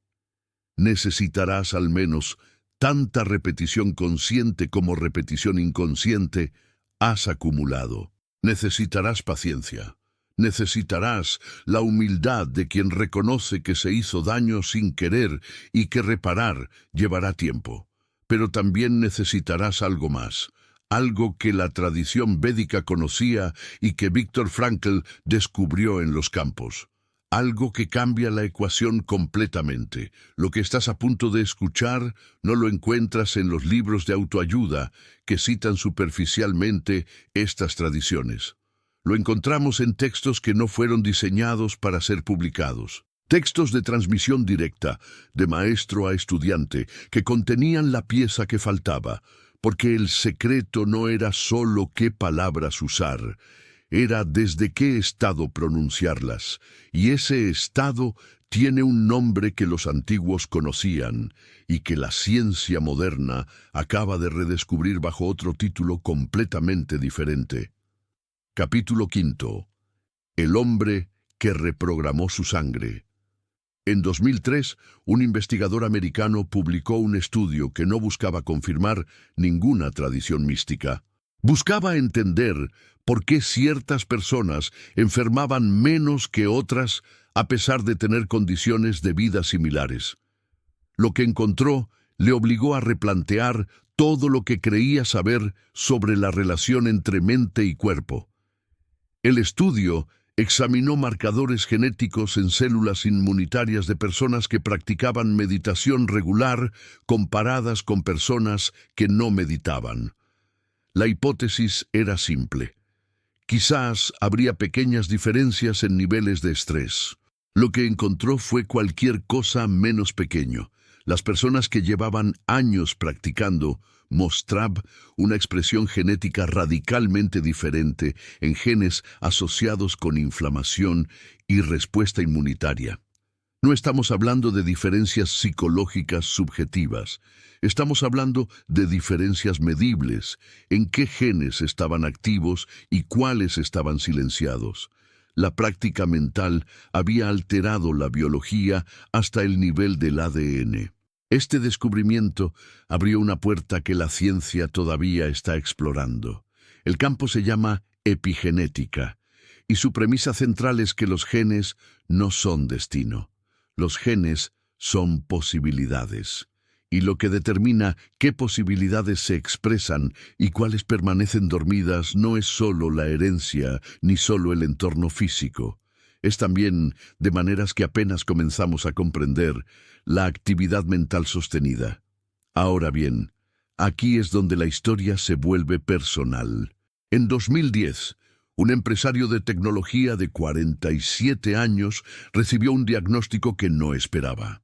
Necesitarás al menos tanta repetición consciente como repetición inconsciente has acumulado. Necesitarás paciencia. Necesitarás la humildad de quien reconoce que se hizo daño sin querer y que reparar llevará tiempo. Pero también necesitarás algo más, algo que la tradición védica conocía y que Viktor Frankl descubrió en los campos. Algo que cambia la ecuación completamente. Lo que estás a punto de escuchar no lo encuentras en los libros de autoayuda que citan superficialmente estas tradiciones. Lo encontramos en textos que no fueron diseñados para ser publicados. Textos de transmisión directa, de maestro a estudiante, que contenían la pieza que faltaba, porque el secreto no era solo qué palabras usar, era desde qué estado pronunciarlas, y ese estado tiene un nombre que los antiguos conocían y que la ciencia moderna acaba de redescubrir bajo otro título completamente diferente. Capítulo 5. El hombre que reprogramó su sangre. En 2003, un investigador americano publicó un estudio que no buscaba confirmar ninguna tradición mística. Buscaba entender por qué ciertas personas enfermaban menos que otras a pesar de tener condiciones de vida similares. Lo que encontró le obligó a replantear todo lo que creía saber sobre la relación entre mente y cuerpo. El estudio examinó marcadores genéticos en células inmunitarias de personas que practicaban meditación regular comparadas con personas que no meditaban. La hipótesis era simple. Quizás habría pequeñas diferencias en niveles de estrés. Lo que encontró fue cualquier cosa menos pequeño. Las personas que llevaban años practicando mostraban una expresión genética radicalmente diferente en genes asociados con inflamación y respuesta inmunitaria. No estamos hablando de diferencias psicológicas subjetivas. Estamos hablando de diferencias medibles, en qué genes estaban activos y cuáles estaban silenciados. La práctica mental había alterado la biología hasta el nivel del ADN. Este descubrimiento abrió una puerta que la ciencia todavía está explorando. El campo se llama epigenética, y su premisa central es que los genes no son destino. Los genes son posibilidades, y lo que determina qué posibilidades se expresan y cuáles permanecen dormidas no es solo la herencia ni solo el entorno físico. Es también, de maneras que apenas comenzamos a comprender, la actividad mental sostenida. Ahora bien, aquí es donde la historia se vuelve personal. En 2010, un empresario de tecnología de 47 años recibió un diagnóstico que no esperaba.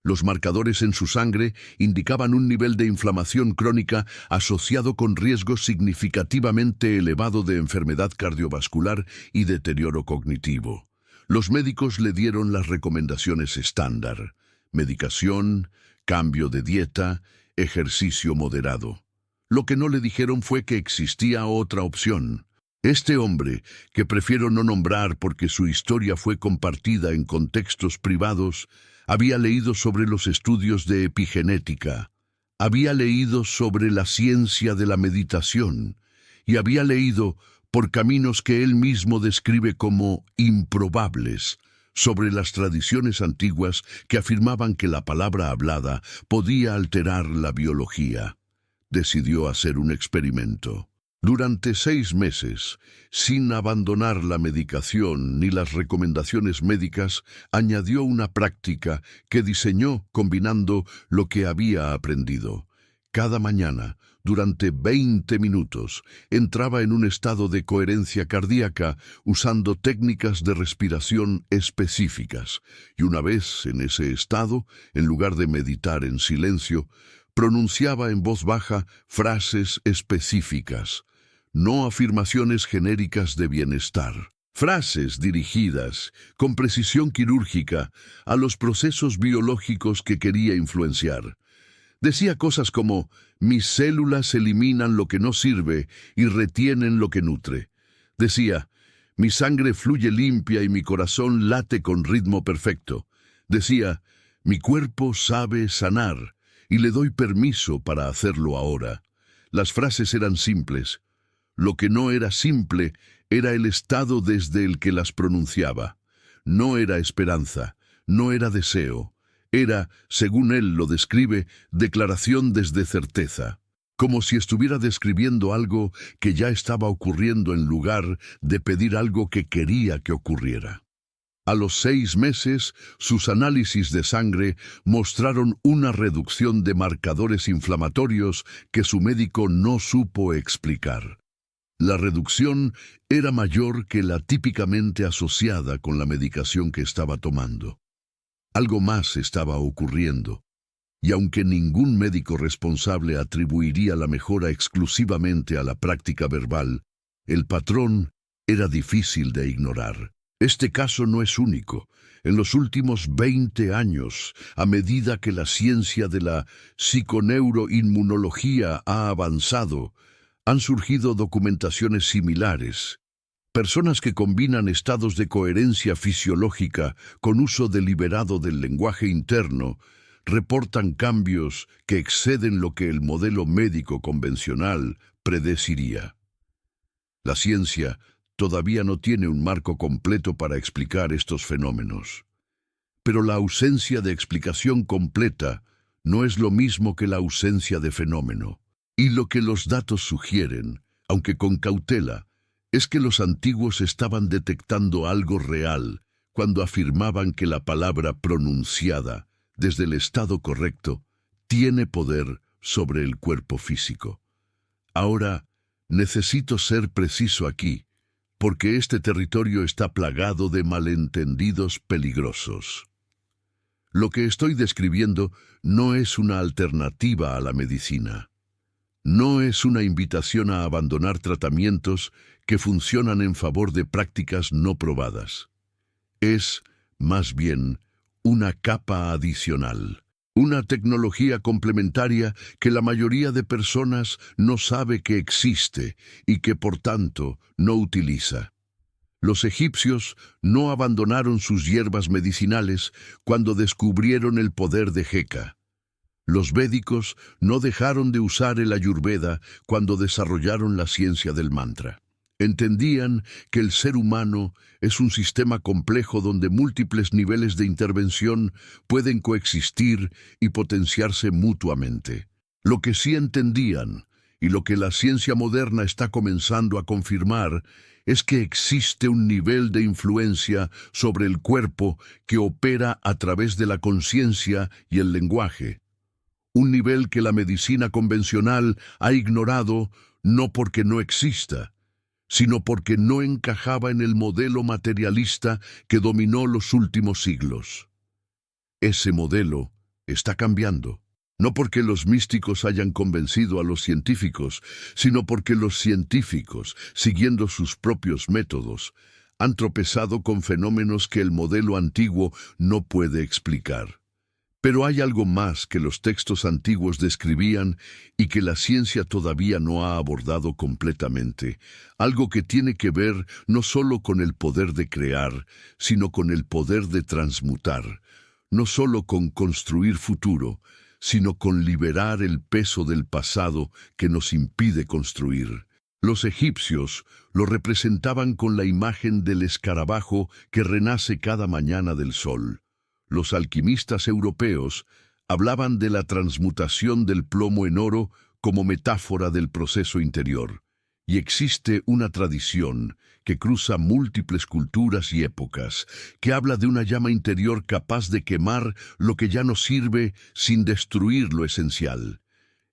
Los marcadores en su sangre indicaban un nivel de inflamación crónica asociado con riesgo significativamente elevado de enfermedad cardiovascular y deterioro cognitivo. Los médicos le dieron las recomendaciones estándar: medicación, cambio de dieta, ejercicio moderado. Lo que no le dijeron fue que existía otra opción. Este hombre, que prefiero no nombrar porque su historia fue compartida en contextos privados, había leído sobre los estudios de epigenética, había leído sobre la ciencia de la meditación y había leído, por caminos que él mismo describe como improbables, sobre las tradiciones antiguas que afirmaban que la palabra hablada podía alterar la biología. Decidió hacer un experimento. Durante 6 meses, sin abandonar la medicación ni las recomendaciones médicas, añadió una práctica que diseñó combinando lo que había aprendido. Cada mañana, durante 20 minutos, entraba en un estado de coherencia cardíaca usando técnicas de respiración específicas. Y una vez en ese estado, en lugar de meditar en silencio, pronunciaba en voz baja frases específicas, no afirmaciones genéricas de bienestar. Frases dirigidas, con precisión quirúrgica, a los procesos biológicos que quería influenciar. Decía cosas como: mis células eliminan lo que no sirve y retienen lo que nutre. Decía: mi sangre fluye limpia y mi corazón late con ritmo perfecto. Decía: mi cuerpo sabe sanar y le doy permiso para hacerlo ahora. Las frases eran simples. Lo que no era simple era el estado desde el que las pronunciaba. No era esperanza, no era deseo. Era, según él lo describe, declaración desde certeza, como si estuviera describiendo algo que ya estaba ocurriendo en lugar de pedir algo que quería que ocurriera. A los 6 meses, sus análisis de sangre mostraron una reducción de marcadores inflamatorios que su médico no supo explicar. La reducción era mayor que la típicamente asociada con la medicación que estaba tomando. Algo más estaba ocurriendo, y aunque ningún médico responsable atribuiría la mejora exclusivamente a la práctica verbal, el patrón era difícil de ignorar. Este caso no es único. En los últimos 20 años, a medida que la ciencia de la psiconeuroinmunología ha avanzado, han surgido documentaciones similares. Personas que combinan estados de coherencia fisiológica con uso deliberado del lenguaje interno reportan cambios que exceden lo que el modelo médico convencional predeciría. La ciencia todavía no tiene un marco completo para explicar estos fenómenos. Pero la ausencia de explicación completa no es lo mismo que la ausencia de fenómeno. Y lo que los datos sugieren, aunque con cautela, es que los antiguos estaban detectando algo real cuando afirmaban que la palabra pronunciada, desde el estado correcto, tiene poder sobre el cuerpo físico. Ahora, necesito ser preciso aquí, porque este territorio está plagado de malentendidos peligrosos. Lo que estoy describiendo no es una alternativa a la medicina. No es una invitación a abandonar tratamientos que funcionan en favor de prácticas no probadas. Es, más bien, una capa adicional, una tecnología complementaria que la mayoría de personas no sabe que existe y que, por tanto, no utiliza. Los egipcios no abandonaron sus hierbas medicinales cuando descubrieron el poder de Heka. Los védicos no dejaron de usar el Ayurveda cuando desarrollaron la ciencia del mantra. Entendían que el ser humano es un sistema complejo donde múltiples niveles de intervención pueden coexistir y potenciarse mutuamente. Lo que sí entendían, y lo que la ciencia moderna está comenzando a confirmar, es que existe un nivel de influencia sobre el cuerpo que opera a través de la conciencia y el lenguaje. Un nivel que la medicina convencional ha ignorado no porque no exista, sino porque no encajaba en el modelo materialista que dominó los últimos siglos. Ese modelo está cambiando. No porque los místicos hayan convencido a los científicos, sino porque los científicos, siguiendo sus propios métodos, han tropezado con fenómenos que el modelo antiguo no puede explicar. Pero hay algo más que los textos antiguos describían y que la ciencia todavía no ha abordado completamente, algo que tiene que ver no solo con el poder de crear, sino con el poder de transmutar, no solo con construir futuro, sino con liberar el peso del pasado que nos impide construir. Los egipcios lo representaban con la imagen del escarabajo que renace cada mañana del sol. Los alquimistas europeos hablaban de la transmutación del plomo en oro como metáfora del proceso interior. Y existe una tradición que cruza múltiples culturas y épocas, que habla de una llama interior capaz de quemar lo que ya no sirve sin destruir lo esencial.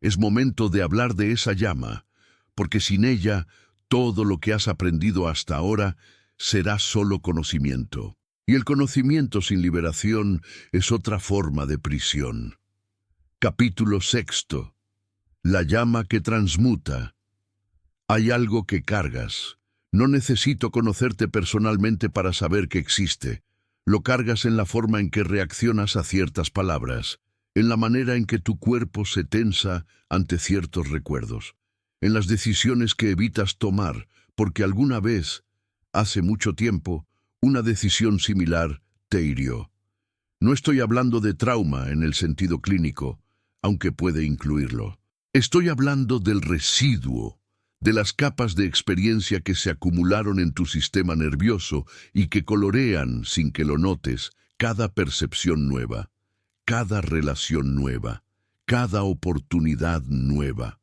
Es momento de hablar de esa llama, porque sin ella, todo lo que has aprendido hasta ahora será solo conocimiento. Y el conocimiento sin liberación es otra forma de prisión. Capítulo 6. La llama que transmuta. Hay algo que cargas. No necesito conocerte personalmente para saber que existe. Lo cargas en la forma en que reaccionas a ciertas palabras, en la manera en que tu cuerpo se tensa ante ciertos recuerdos, en las decisiones que evitas tomar, porque alguna vez, hace mucho tiempo, una decisión similar te hirió. No estoy hablando de trauma en el sentido clínico, aunque puede incluirlo. Estoy hablando del residuo, de las capas de experiencia que se acumularon en tu sistema nervioso y que colorean, sin que lo notes, cada percepción nueva, cada relación nueva, cada oportunidad nueva.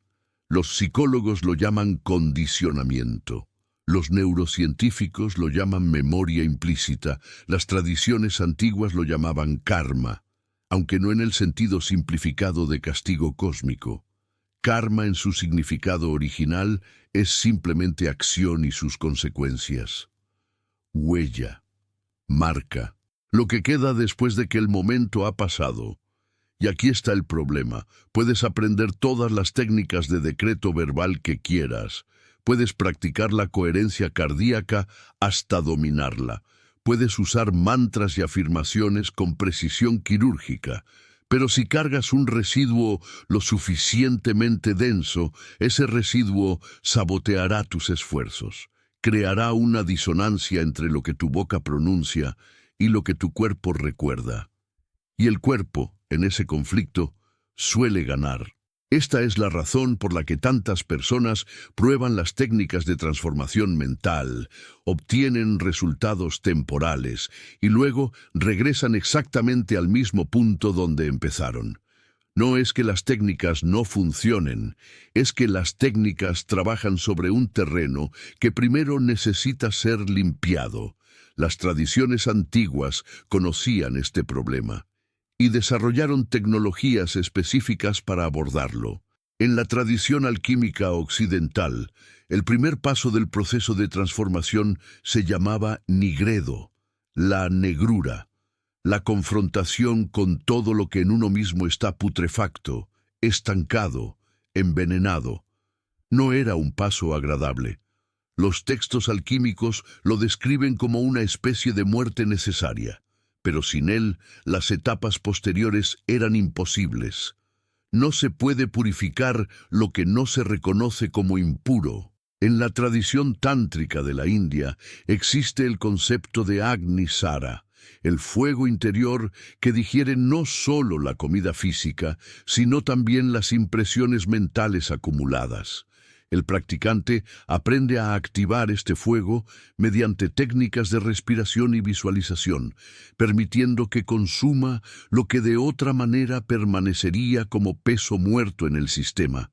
Los psicólogos lo llaman condicionamiento. Los neurocientíficos lo llaman memoria implícita, las tradiciones antiguas lo llamaban karma, aunque no en el sentido simplificado de castigo cósmico. Karma en su significado original es simplemente acción y sus consecuencias. Huella, marca, lo que queda después de que el momento ha pasado. Y aquí está el problema. Puedes aprender todas las técnicas de decreto verbal que quieras. Puedes practicar la coherencia cardíaca hasta dominarla. Puedes usar mantras y afirmaciones con precisión quirúrgica. Pero si cargas un residuo lo suficientemente denso, ese residuo saboteará tus esfuerzos. Creará una disonancia entre lo que tu boca pronuncia y lo que tu cuerpo recuerda. Y el cuerpo, en ese conflicto, suele ganar. Esta es la razón por la que tantas personas prueban las técnicas de transformación mental, obtienen resultados temporales y luego regresan exactamente al mismo punto donde empezaron. No es que las técnicas no funcionen, es que las técnicas trabajan sobre un terreno que primero necesita ser limpiado. Las tradiciones antiguas conocían este problema y desarrollaron tecnologías específicas para abordarlo. En la tradición alquímica occidental, el primer paso del proceso de transformación se llamaba nigredo, la negrura, la confrontación con todo lo que en uno mismo está putrefacto, estancado, envenenado. No era un paso agradable. Los textos alquímicos lo describen como una especie de muerte necesaria. Pero sin él, las etapas posteriores eran imposibles. No se puede purificar lo que no se reconoce como impuro. En la tradición tántrica de la India existe el concepto de Agni Sara, el fuego interior que digiere no solo la comida física, sino también las impresiones mentales acumuladas. El practicante aprende a activar este fuego mediante técnicas de respiración y visualización, permitiendo que consuma lo que de otra manera permanecería como peso muerto en el sistema.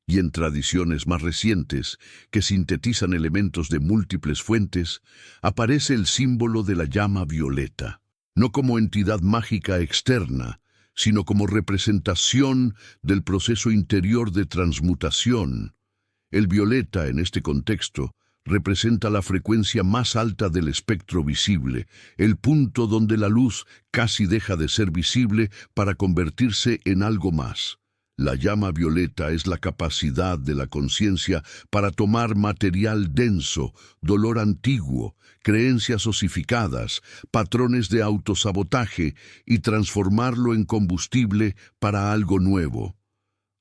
Y en tradiciones más recientes, que sintetizan elementos de múltiples fuentes, aparece el símbolo de la llama violeta, no como entidad mágica externa, sino como representación del proceso interior de transmutación. El violeta, en este contexto, representa la frecuencia más alta del espectro visible, el punto donde la luz casi deja de ser visible para convertirse en algo más. La llama violeta es la capacidad de la conciencia para tomar material denso, dolor antiguo, creencias osificadas, patrones de autosabotaje y transformarlo en combustible para algo nuevo.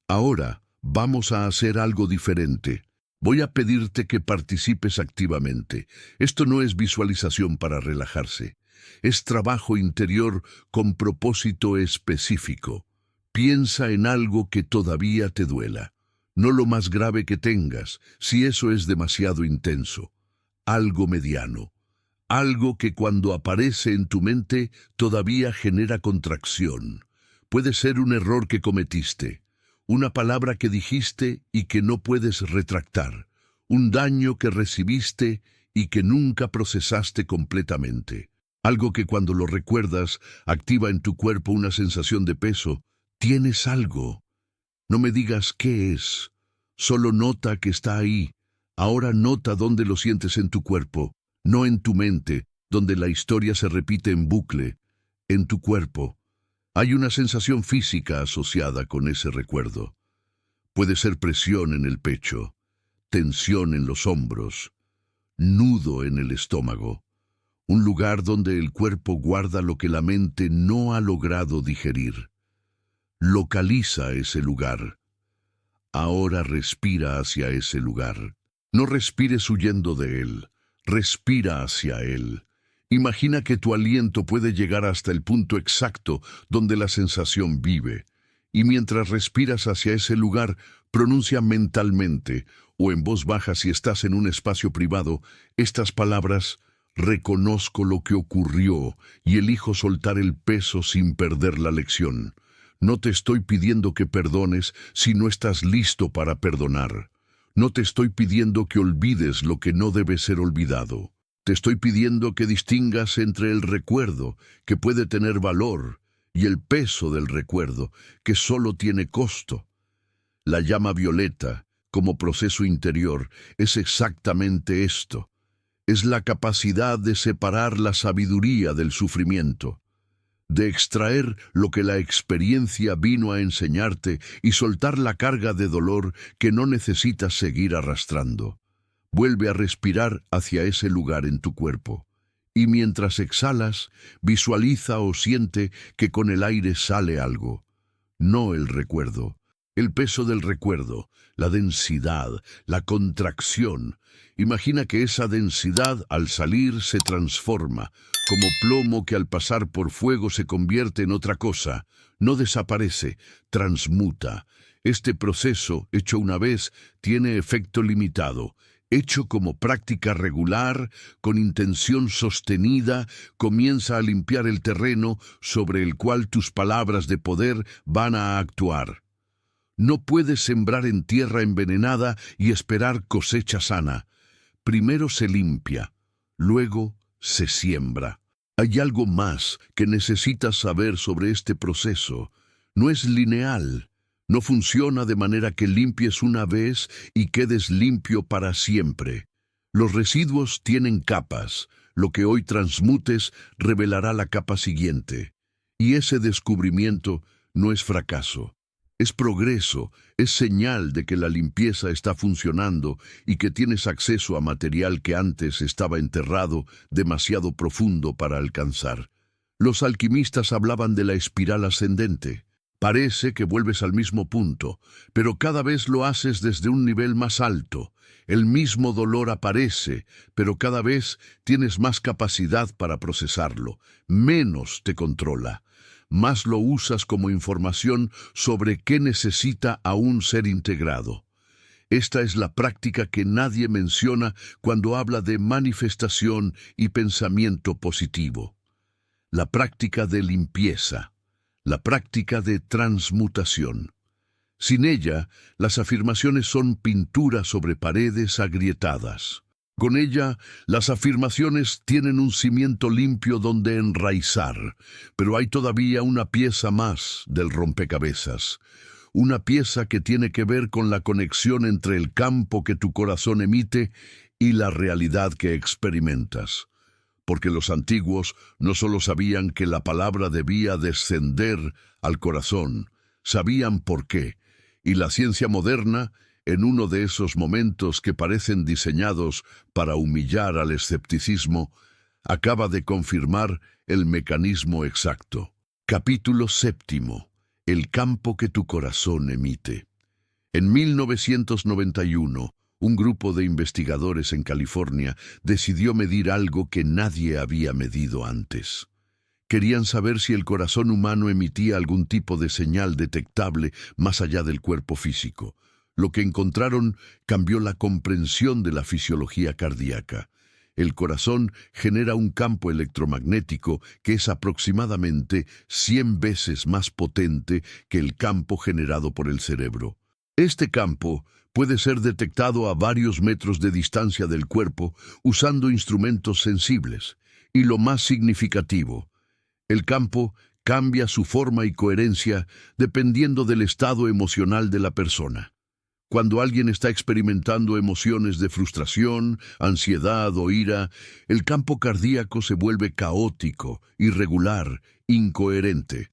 Ahora vamos a hacer algo diferente. Voy a pedirte que participes activamente. Esto no es visualización para relajarse. Es trabajo interior con propósito específico. Piensa en algo que todavía te duela. No lo más grave que tengas, si eso es demasiado intenso. Algo mediano. Algo que cuando aparece en tu mente todavía genera contracción. Puede ser un error que cometiste, una palabra que dijiste y que no puedes retractar, un daño que recibiste y que nunca procesaste completamente. Algo que cuando lo recuerdas activa en tu cuerpo una sensación de peso. Tienes algo. No me digas qué es. Solo nota que está ahí. Ahora nota dónde lo sientes en tu cuerpo, no en tu mente, donde la historia se repite en bucle, en tu cuerpo. Hay una sensación física asociada con ese recuerdo. Puede ser presión en el pecho, tensión en los hombros, nudo en el estómago, un lugar donde el cuerpo guarda lo que la mente no ha logrado digerir. Localiza ese lugar. Ahora respira hacia ese lugar. No respires huyendo de él. Respira hacia él. Imagina que tu aliento puede llegar hasta el punto exacto donde la sensación vive. Y mientras respiras hacia ese lugar, pronuncia mentalmente, o en voz baja si estás en un espacio privado, estas palabras: reconozco lo que ocurrió y elijo soltar el peso sin perder la lección. No te estoy pidiendo que perdones si no estás listo para perdonar. No te estoy pidiendo que olvides lo que no debe ser olvidado. Te estoy pidiendo que distingas entre el recuerdo, que puede tener valor, y el peso del recuerdo, que solo tiene costo. La llama violeta, como proceso interior, es exactamente esto. Es la capacidad de separar la sabiduría del sufrimiento, de extraer lo que la experiencia vino a enseñarte y soltar la carga de dolor que no necesitas seguir arrastrando. Vuelve a respirar hacia ese lugar en tu cuerpo. Y mientras exhalas, visualiza o siente que con el aire sale algo. No el recuerdo. El peso del recuerdo, la densidad, la contracción. Imagina que esa densidad al salir se transforma, como plomo que al pasar por fuego se convierte en otra cosa. No desaparece, transmuta. Este proceso, hecho una vez, tiene efecto limitado. Hecho como práctica regular, con intención sostenida, comienza a limpiar el terreno sobre el cual tus palabras de poder van a actuar. No puedes sembrar en tierra envenenada y esperar cosecha sana. Primero se limpia, luego se siembra. Hay algo más que necesitas saber sobre este proceso. No es lineal. No funciona de manera que limpies una vez y quedes limpio para siempre. Los residuos tienen capas. Lo que hoy transmutes revelará la capa siguiente. Y ese descubrimiento no es fracaso. Es progreso, es señal de que la limpieza está funcionando y que tienes acceso a material que antes estaba enterrado demasiado profundo para alcanzar. Los alquimistas hablaban de la espiral ascendente. Parece que vuelves al mismo punto, pero cada vez lo haces desde un nivel más alto. El mismo dolor aparece, pero cada vez tienes más capacidad para procesarlo. Menos te controla. Más lo usas como información sobre qué necesita aún ser integrado. Esta es la práctica que nadie menciona cuando habla de manifestación y pensamiento positivo. La práctica de limpieza, la práctica de transmutación. Sin ella, las afirmaciones son pintura sobre paredes agrietadas. Con ella, las afirmaciones tienen un cimiento limpio donde enraizar, pero hay todavía una pieza más del rompecabezas. Una pieza que tiene que ver con la conexión entre el campo que tu corazón emite y la realidad que experimentas. Porque los antiguos no solo sabían que la palabra debía descender al corazón, sabían por qué. Y la ciencia moderna, en uno de esos momentos que parecen diseñados para humillar al escepticismo, acaba de confirmar el mecanismo exacto. Capítulo 7. El campo que tu corazón emite. En 1991, un grupo de investigadores en California decidió medir algo que nadie había medido antes. Querían saber si el corazón humano emitía algún tipo de señal detectable más allá del cuerpo físico. Lo que encontraron cambió la comprensión de la fisiología cardíaca. El corazón genera un campo electromagnético que es aproximadamente 100 veces más potente que el campo generado por el cerebro. Este campo puede ser detectado a varios metros de distancia del cuerpo usando instrumentos sensibles. Y lo más significativo, el campo cambia su forma y coherencia dependiendo del estado emocional de la persona. Cuando alguien está experimentando emociones de frustración, ansiedad o ira, el campo cardíaco se vuelve caótico, irregular, incoherente.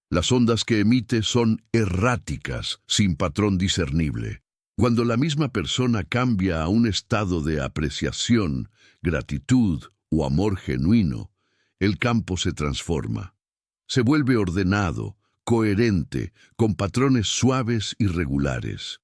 Las ondas que emite son erráticas, sin patrón discernible. Cuando la misma persona cambia a un estado de apreciación, gratitud o amor genuino, el campo se transforma. Se vuelve ordenado, coherente, con patrones suaves y regulares.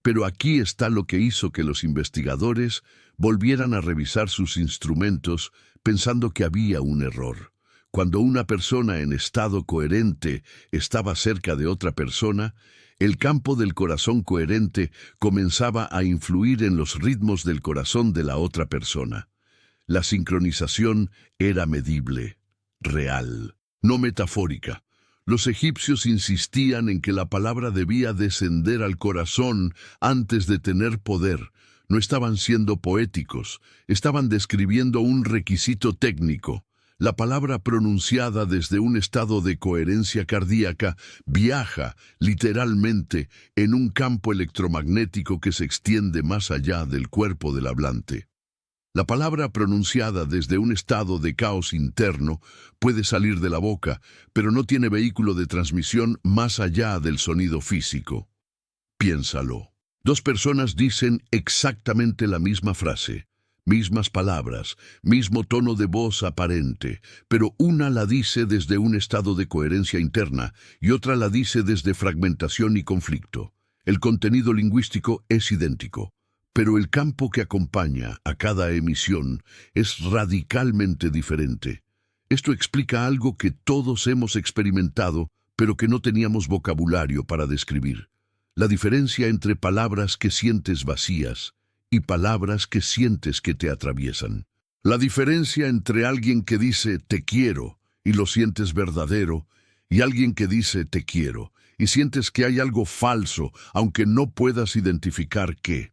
Pero aquí está lo que hizo que los investigadores volvieran a revisar sus instrumentos pensando que había un error. Cuando una persona en estado coherente estaba cerca de otra persona, el campo del corazón coherente comenzaba a influir en los ritmos del corazón de la otra persona. La sincronización era medible, real, no metafórica. Los egipcios insistían en que la palabra debía descender al corazón antes de tener poder. No estaban siendo poéticos, estaban describiendo un requisito técnico. La palabra pronunciada desde un estado de coherencia cardíaca viaja, literalmente, en un campo electromagnético que se extiende más allá del cuerpo del hablante. La palabra pronunciada desde un estado de caos interno puede salir de la boca, pero no tiene vehículo de transmisión más allá del sonido físico. Piénsalo. Dos personas dicen exactamente la misma frase, mismas palabras, mismo tono de voz aparente, pero una la dice desde un estado de coherencia interna y otra la dice desde fragmentación y conflicto. El contenido lingüístico es idéntico, pero el campo que acompaña a cada emisión es radicalmente diferente. Esto explica algo que todos hemos experimentado, pero que no teníamos vocabulario para describir. La diferencia entre palabras que sientes vacías y palabras que sientes que te atraviesan. La diferencia entre alguien que dice te quiero y lo sientes verdadero y alguien que dice te quiero y sientes que hay algo falso, aunque no puedas identificar qué.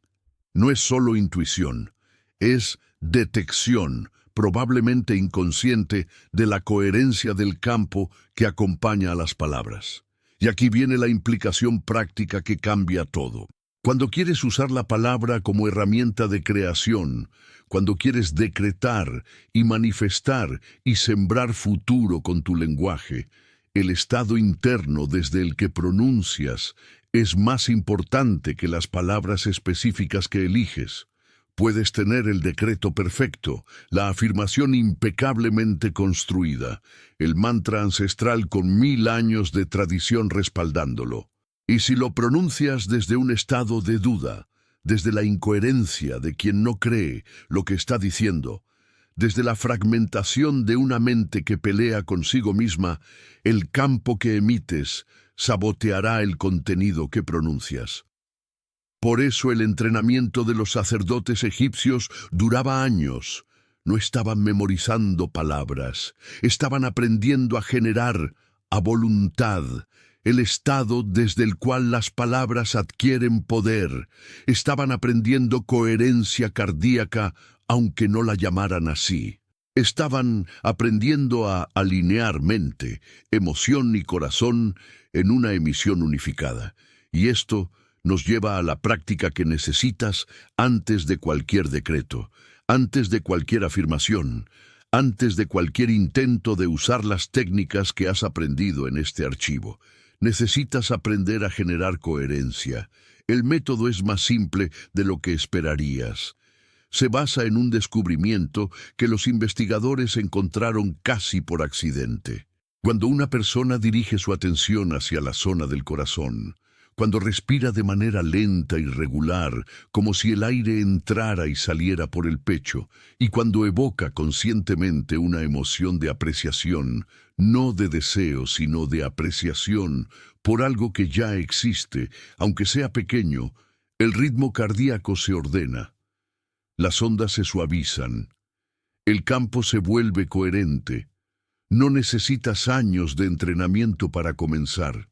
No es solo intuición, es detección, probablemente inconsciente, de la coherencia del campo que acompaña a las palabras. Y aquí viene la implicación práctica que cambia todo. Cuando quieres usar la palabra como herramienta de creación, cuando quieres decretar y manifestar y sembrar futuro con tu lenguaje, el estado interno desde el que pronuncias es más importante que las palabras específicas que eliges. Puedes tener el decreto perfecto, la afirmación impecablemente construida, el mantra ancestral con 1000 años de tradición respaldándolo. Y si lo pronuncias desde un estado de duda, desde la incoherencia de quien no cree lo que está diciendo, desde la fragmentación de una mente que pelea consigo misma, el campo que emites saboteará el contenido que pronuncias. Por eso el entrenamiento de los sacerdotes egipcios duraba años. No estaban memorizando palabras, estaban aprendiendo a generar, a voluntad, el estado desde el cual las palabras adquieren poder. Estaban aprendiendo coherencia cardíaca, aunque no la llamaran así. Estaban aprendiendo a alinear mente, emoción y corazón en una emisión unificada. Y esto nos lleva a la práctica que necesitas antes de cualquier decreto, antes de cualquier afirmación, antes de cualquier intento de usar las técnicas que has aprendido en este archivo. Necesitas aprender a generar coherencia. El método es más simple de lo que esperarías. Se basa en un descubrimiento que los investigadores encontraron casi por accidente. Cuando una persona dirige su atención hacia la zona del corazón, cuando respira de manera lenta y regular, como si el aire entrara y saliera por el pecho, y cuando evoca conscientemente una emoción de apreciación, no de deseo, sino de apreciación por algo que ya existe, aunque sea pequeño, el ritmo cardíaco se ordena. Las ondas se suavizan. El campo se vuelve coherente. No necesitas años de entrenamiento para comenzar.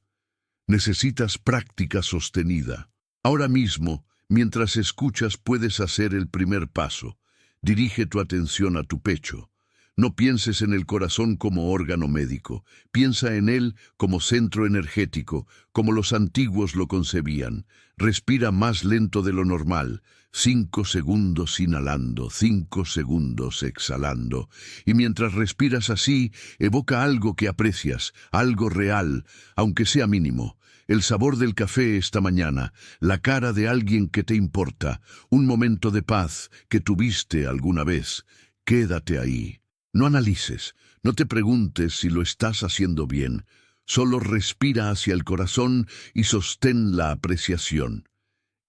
Necesitas práctica sostenida. Ahora mismo, mientras escuchas, puedes hacer el primer paso. Dirige tu atención a tu pecho. No pienses en el corazón como órgano médico. Piensa en él como centro energético, como los antiguos lo concebían. Respira más lento de lo normal. 5 segundos inhalando, 5 segundos exhalando. Y mientras respiras así, evoca algo que aprecias, algo real, aunque sea mínimo. El sabor del café esta mañana, la cara de alguien que te importa, un momento de paz que tuviste alguna vez. Quédate ahí. No analices, no te preguntes si lo estás haciendo bien. Solo respira hacia el corazón y sostén la apreciación.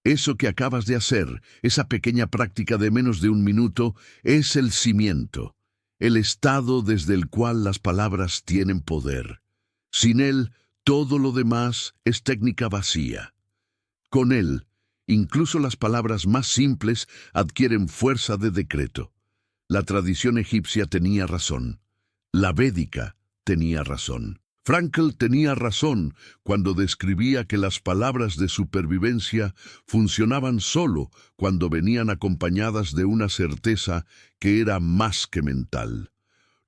Eso que acabas de hacer, esa pequeña práctica de menos de un minuto, es el cimiento, el estado desde el cual las palabras tienen poder. Sin él, todo lo demás es técnica vacía. Con él, incluso las palabras más simples adquieren fuerza de decreto. La tradición egipcia tenía razón. La védica tenía razón. Frankl tenía razón cuando describía que las palabras de supervivencia funcionaban solo cuando venían acompañadas de una certeza que era más que mental.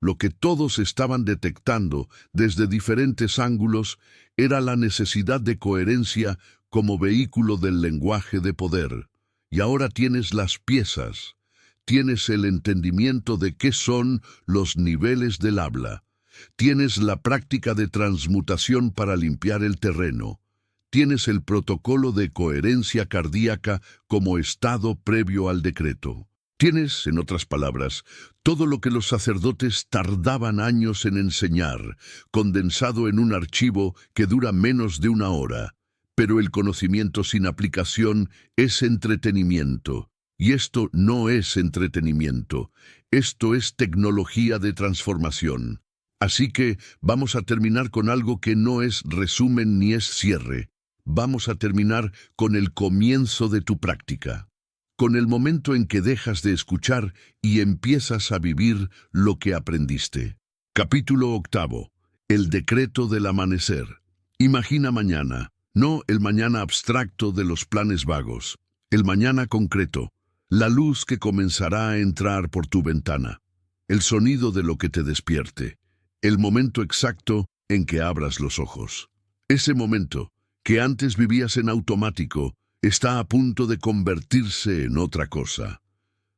Lo que todos estaban detectando desde diferentes ángulos era la necesidad de coherencia como vehículo del lenguaje de poder. Y ahora tienes las piezas. Tienes el entendimiento de qué son los niveles del habla. Tienes la práctica de transmutación para limpiar el terreno. Tienes el protocolo de coherencia cardíaca como estado previo al decreto. Tienes, en otras palabras, todo lo que los sacerdotes tardaban años en enseñar, condensado en un archivo que dura menos de una hora. Pero el conocimiento sin aplicación es entretenimiento. Y esto no es entretenimiento. Esto es tecnología de transformación. Así que vamos a terminar con algo que no es resumen ni es cierre. Vamos a terminar con el comienzo de tu práctica. Con el momento en que dejas de escuchar y empiezas a vivir lo que aprendiste. Capítulo 8. El decreto del amanecer. Imagina mañana, no el mañana abstracto de los planes vagos, el mañana concreto, la luz que comenzará a entrar por tu ventana, el sonido de lo que te despierte, el momento exacto en que abras los ojos. Ese momento, que antes vivías en automático, está a punto de convertirse en otra cosa.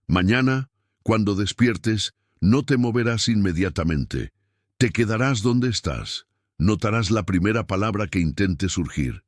Mañana, cuando despiertes, no te moverás inmediatamente. Te quedarás donde estás. Notarás la primera palabra que intente surgir.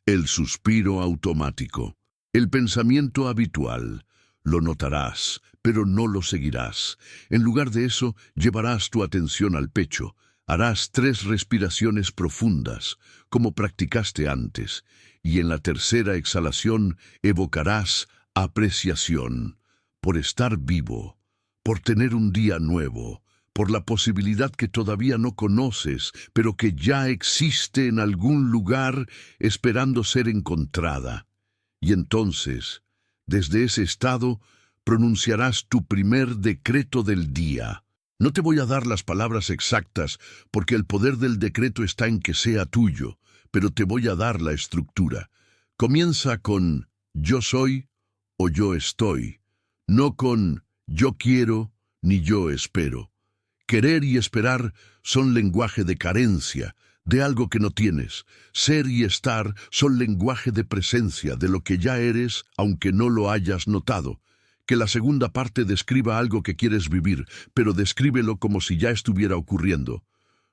El suspiro automático. El pensamiento habitual. Lo notarás, pero no lo seguirás. En lugar de eso, llevarás tu atención al pecho. Harás 3 respiraciones profundas, como practicaste antes, y en la tercera exhalación evocarás apreciación por estar vivo, por tener un día nuevo, por la posibilidad que todavía no conoces, pero que ya existe en algún lugar esperando ser encontrada. Y entonces, desde ese estado, pronunciarás tu primer decreto del día. No te voy a dar las palabras exactas, porque el poder del decreto está en que sea tuyo, pero te voy a dar la estructura. Comienza con yo soy o yo estoy, no con yo quiero ni yo espero. Querer y esperar son lenguaje de carencia, de algo que no tienes. Ser y estar son lenguaje de presencia de lo que ya eres, aunque no lo hayas notado. Que la segunda parte describa algo que quieres vivir, pero descríbelo como si ya estuviera ocurriendo.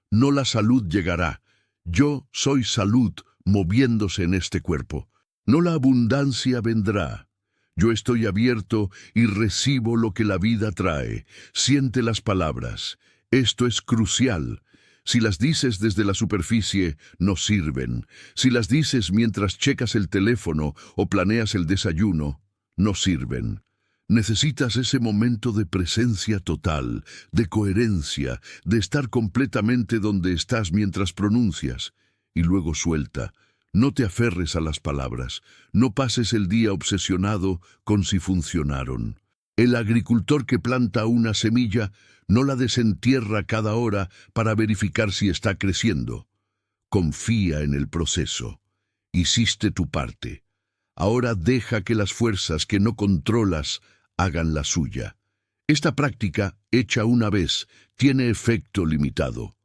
No la salud llegará. Yo soy salud moviéndose en este cuerpo. No la abundancia vendrá. Yo estoy abierto y recibo lo que la vida trae. Siente las palabras. Esto es crucial. Si las dices desde la superficie, no sirven. Si las dices mientras checas el teléfono o planeas el desayuno, no sirven. Necesitas ese momento de presencia total, de coherencia, de estar completamente donde estás mientras pronuncias. Y luego suelta. No te aferres a las palabras. No pases el día obsesionado con si funcionaron. El agricultor que planta una semilla no la desentierra cada hora para verificar si está creciendo. Confía en el proceso. Hiciste tu parte. Ahora deja que las fuerzas que no controlas hagan la suya. Esta práctica, hecha una vez, tiene efecto limitado.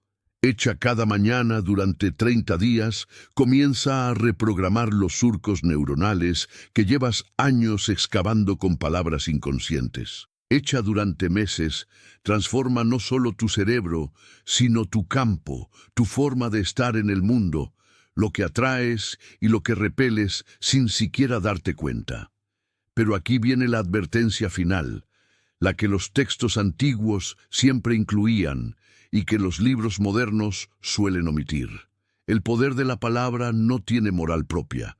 Hecha cada mañana durante 30 días, comienza a reprogramar los surcos neuronales que llevas años excavando con palabras inconscientes. Hecha durante meses, transforma no solo tu cerebro, sino tu campo, tu forma de estar en el mundo, lo que atraes y lo que repeles sin siquiera darte cuenta. Pero aquí viene la advertencia final, la que los textos antiguos siempre incluían y que los libros modernos suelen omitir. El poder de la palabra no tiene moral propia.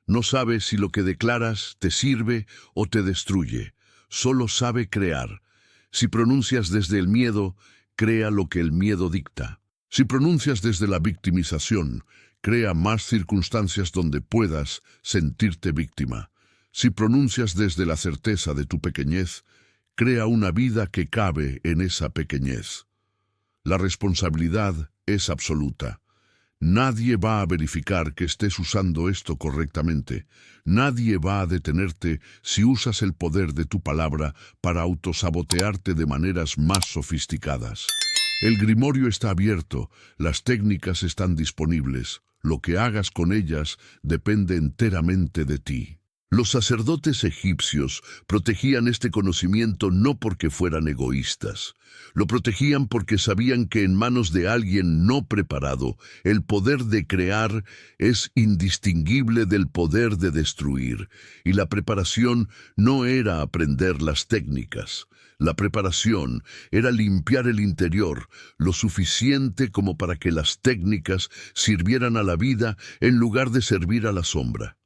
No sabe si lo que declaras te sirve o te destruye. Solo sabe crear. Si pronuncias desde el miedo, crea lo que el miedo dicta. Si pronuncias desde la victimización, crea más circunstancias donde puedas sentirte víctima. Si pronuncias desde la certeza de tu pequeñez, crea una vida que cabe en esa pequeñez. La responsabilidad es absoluta. Nadie va a verificar que estés usando esto correctamente. Nadie va a detenerte si usas el poder de tu palabra para autosabotearte de maneras más sofisticadas. El grimorio está abierto, las técnicas están disponibles. Lo que hagas con ellas depende enteramente de ti. Los sacerdotes egipcios protegían este conocimiento no porque fueran egoístas. Lo protegían porque sabían que en manos de alguien no preparado, el poder de crear es indistinguible del poder de destruir. Y la preparación no era aprender las técnicas. La preparación era limpiar el interior, lo suficiente como para que las técnicas sirvieran a la vida en lugar de servir a la sombra.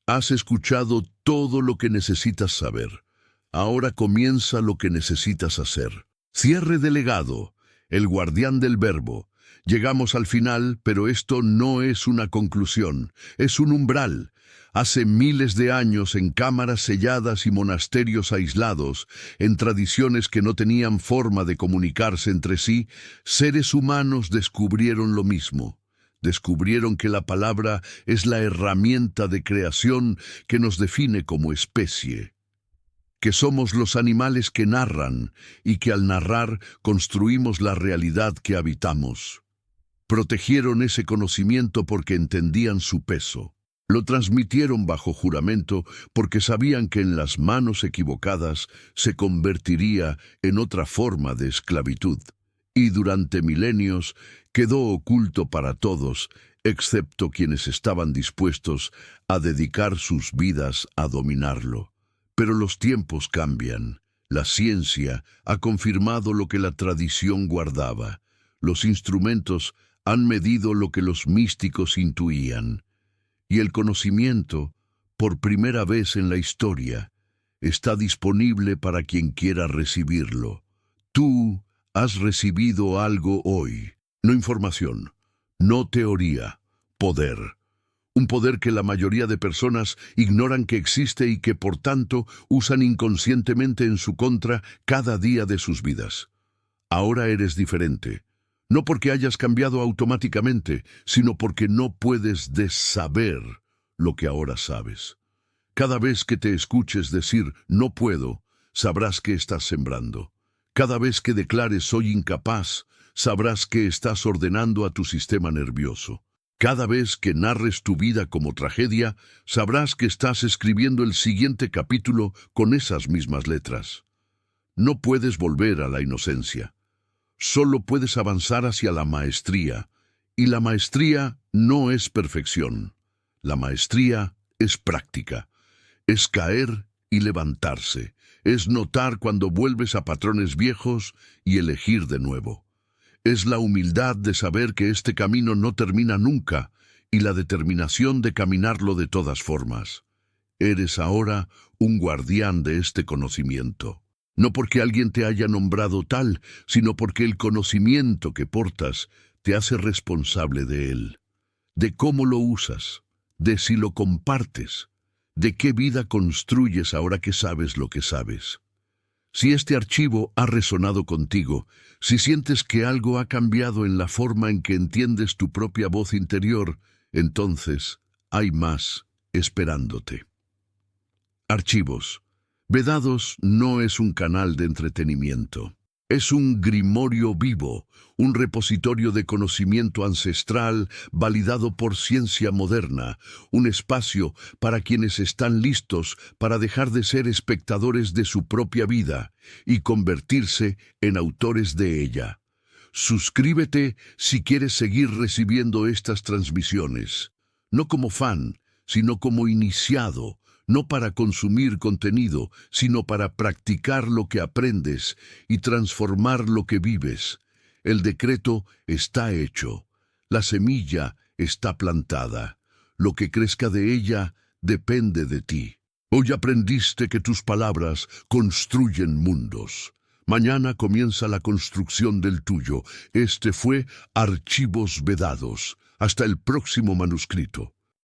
Has escuchado todo lo que necesitas saber. Ahora comienza lo que necesitas hacer. Cierre de legado, el guardián del verbo. Llegamos al final, pero esto no es una conclusión, es un umbral. Hace miles de años, en cámaras selladas y monasterios aislados, en tradiciones que no tenían forma de comunicarse entre sí, seres humanos descubrieron lo mismo. Descubrieron que la palabra es la herramienta de creación que nos define como especie, que somos los animales que narran y que al narrar construimos la realidad que habitamos. Protegieron ese conocimiento porque entendían su peso. Lo transmitieron bajo juramento porque sabían que en las manos equivocadas se convertiría en otra forma de esclavitud. Y durante milenios quedó oculto para todos, excepto quienes estaban dispuestos a dedicar sus vidas a dominarlo. Pero los tiempos cambian. La ciencia ha confirmado lo que la tradición guardaba. Los instrumentos han medido lo que los místicos intuían. Y el conocimiento, por primera vez en la historia, está disponible para quien quiera recibirlo. Tú has recibido algo hoy. No información, no teoría, poder. Un poder que la mayoría de personas ignoran que existe y que por tanto usan inconscientemente en su contra cada día de sus vidas. Ahora eres diferente. No porque hayas cambiado automáticamente, sino porque no puedes desaber lo que ahora sabes. Cada vez que te escuches decir «no puedo», sabrás que estás sembrando. Cada vez que declares «soy incapaz», sabrás que estás ordenando a tu sistema nervioso. Cada vez que narres tu vida como tragedia, sabrás que estás escribiendo el siguiente capítulo con esas mismas letras. No puedes volver a la inocencia. Solo puedes avanzar hacia la maestría. Y la maestría no es perfección. La maestría es práctica. Es caer y levantarse. Es notar cuando vuelves a patrones viejos y elegir de nuevo. Es la humildad de saber que este camino no termina nunca y la determinación de caminarlo de todas formas. Eres ahora un guardián de este conocimiento. No porque alguien te haya nombrado tal, sino porque el conocimiento que portas te hace responsable de él, de cómo lo usas, de si lo compartes, de qué vida construyes ahora que sabes lo que sabes. Si este archivo ha resonado contigo, si sientes que algo ha cambiado en la forma en que entiendes tu propia voz interior, entonces hay más esperándote. Archivos. Vedados no es un canal de entretenimiento. Es un grimorio vivo, un repositorio de conocimiento ancestral validado por ciencia moderna, un espacio para quienes están listos para dejar de ser espectadores de su propia vida y convertirse en autores de ella. Suscríbete si quieres seguir recibiendo estas transmisiones, no como fan, sino como iniciado, no para consumir contenido, sino para practicar lo que aprendes y transformar lo que vives. El decreto está hecho. La semilla está plantada. Lo que crezca de ella depende de ti. Hoy aprendiste que tus palabras construyen mundos. Mañana comienza la construcción del tuyo. Este fue Archivos Vedados. Hasta el próximo manuscrito.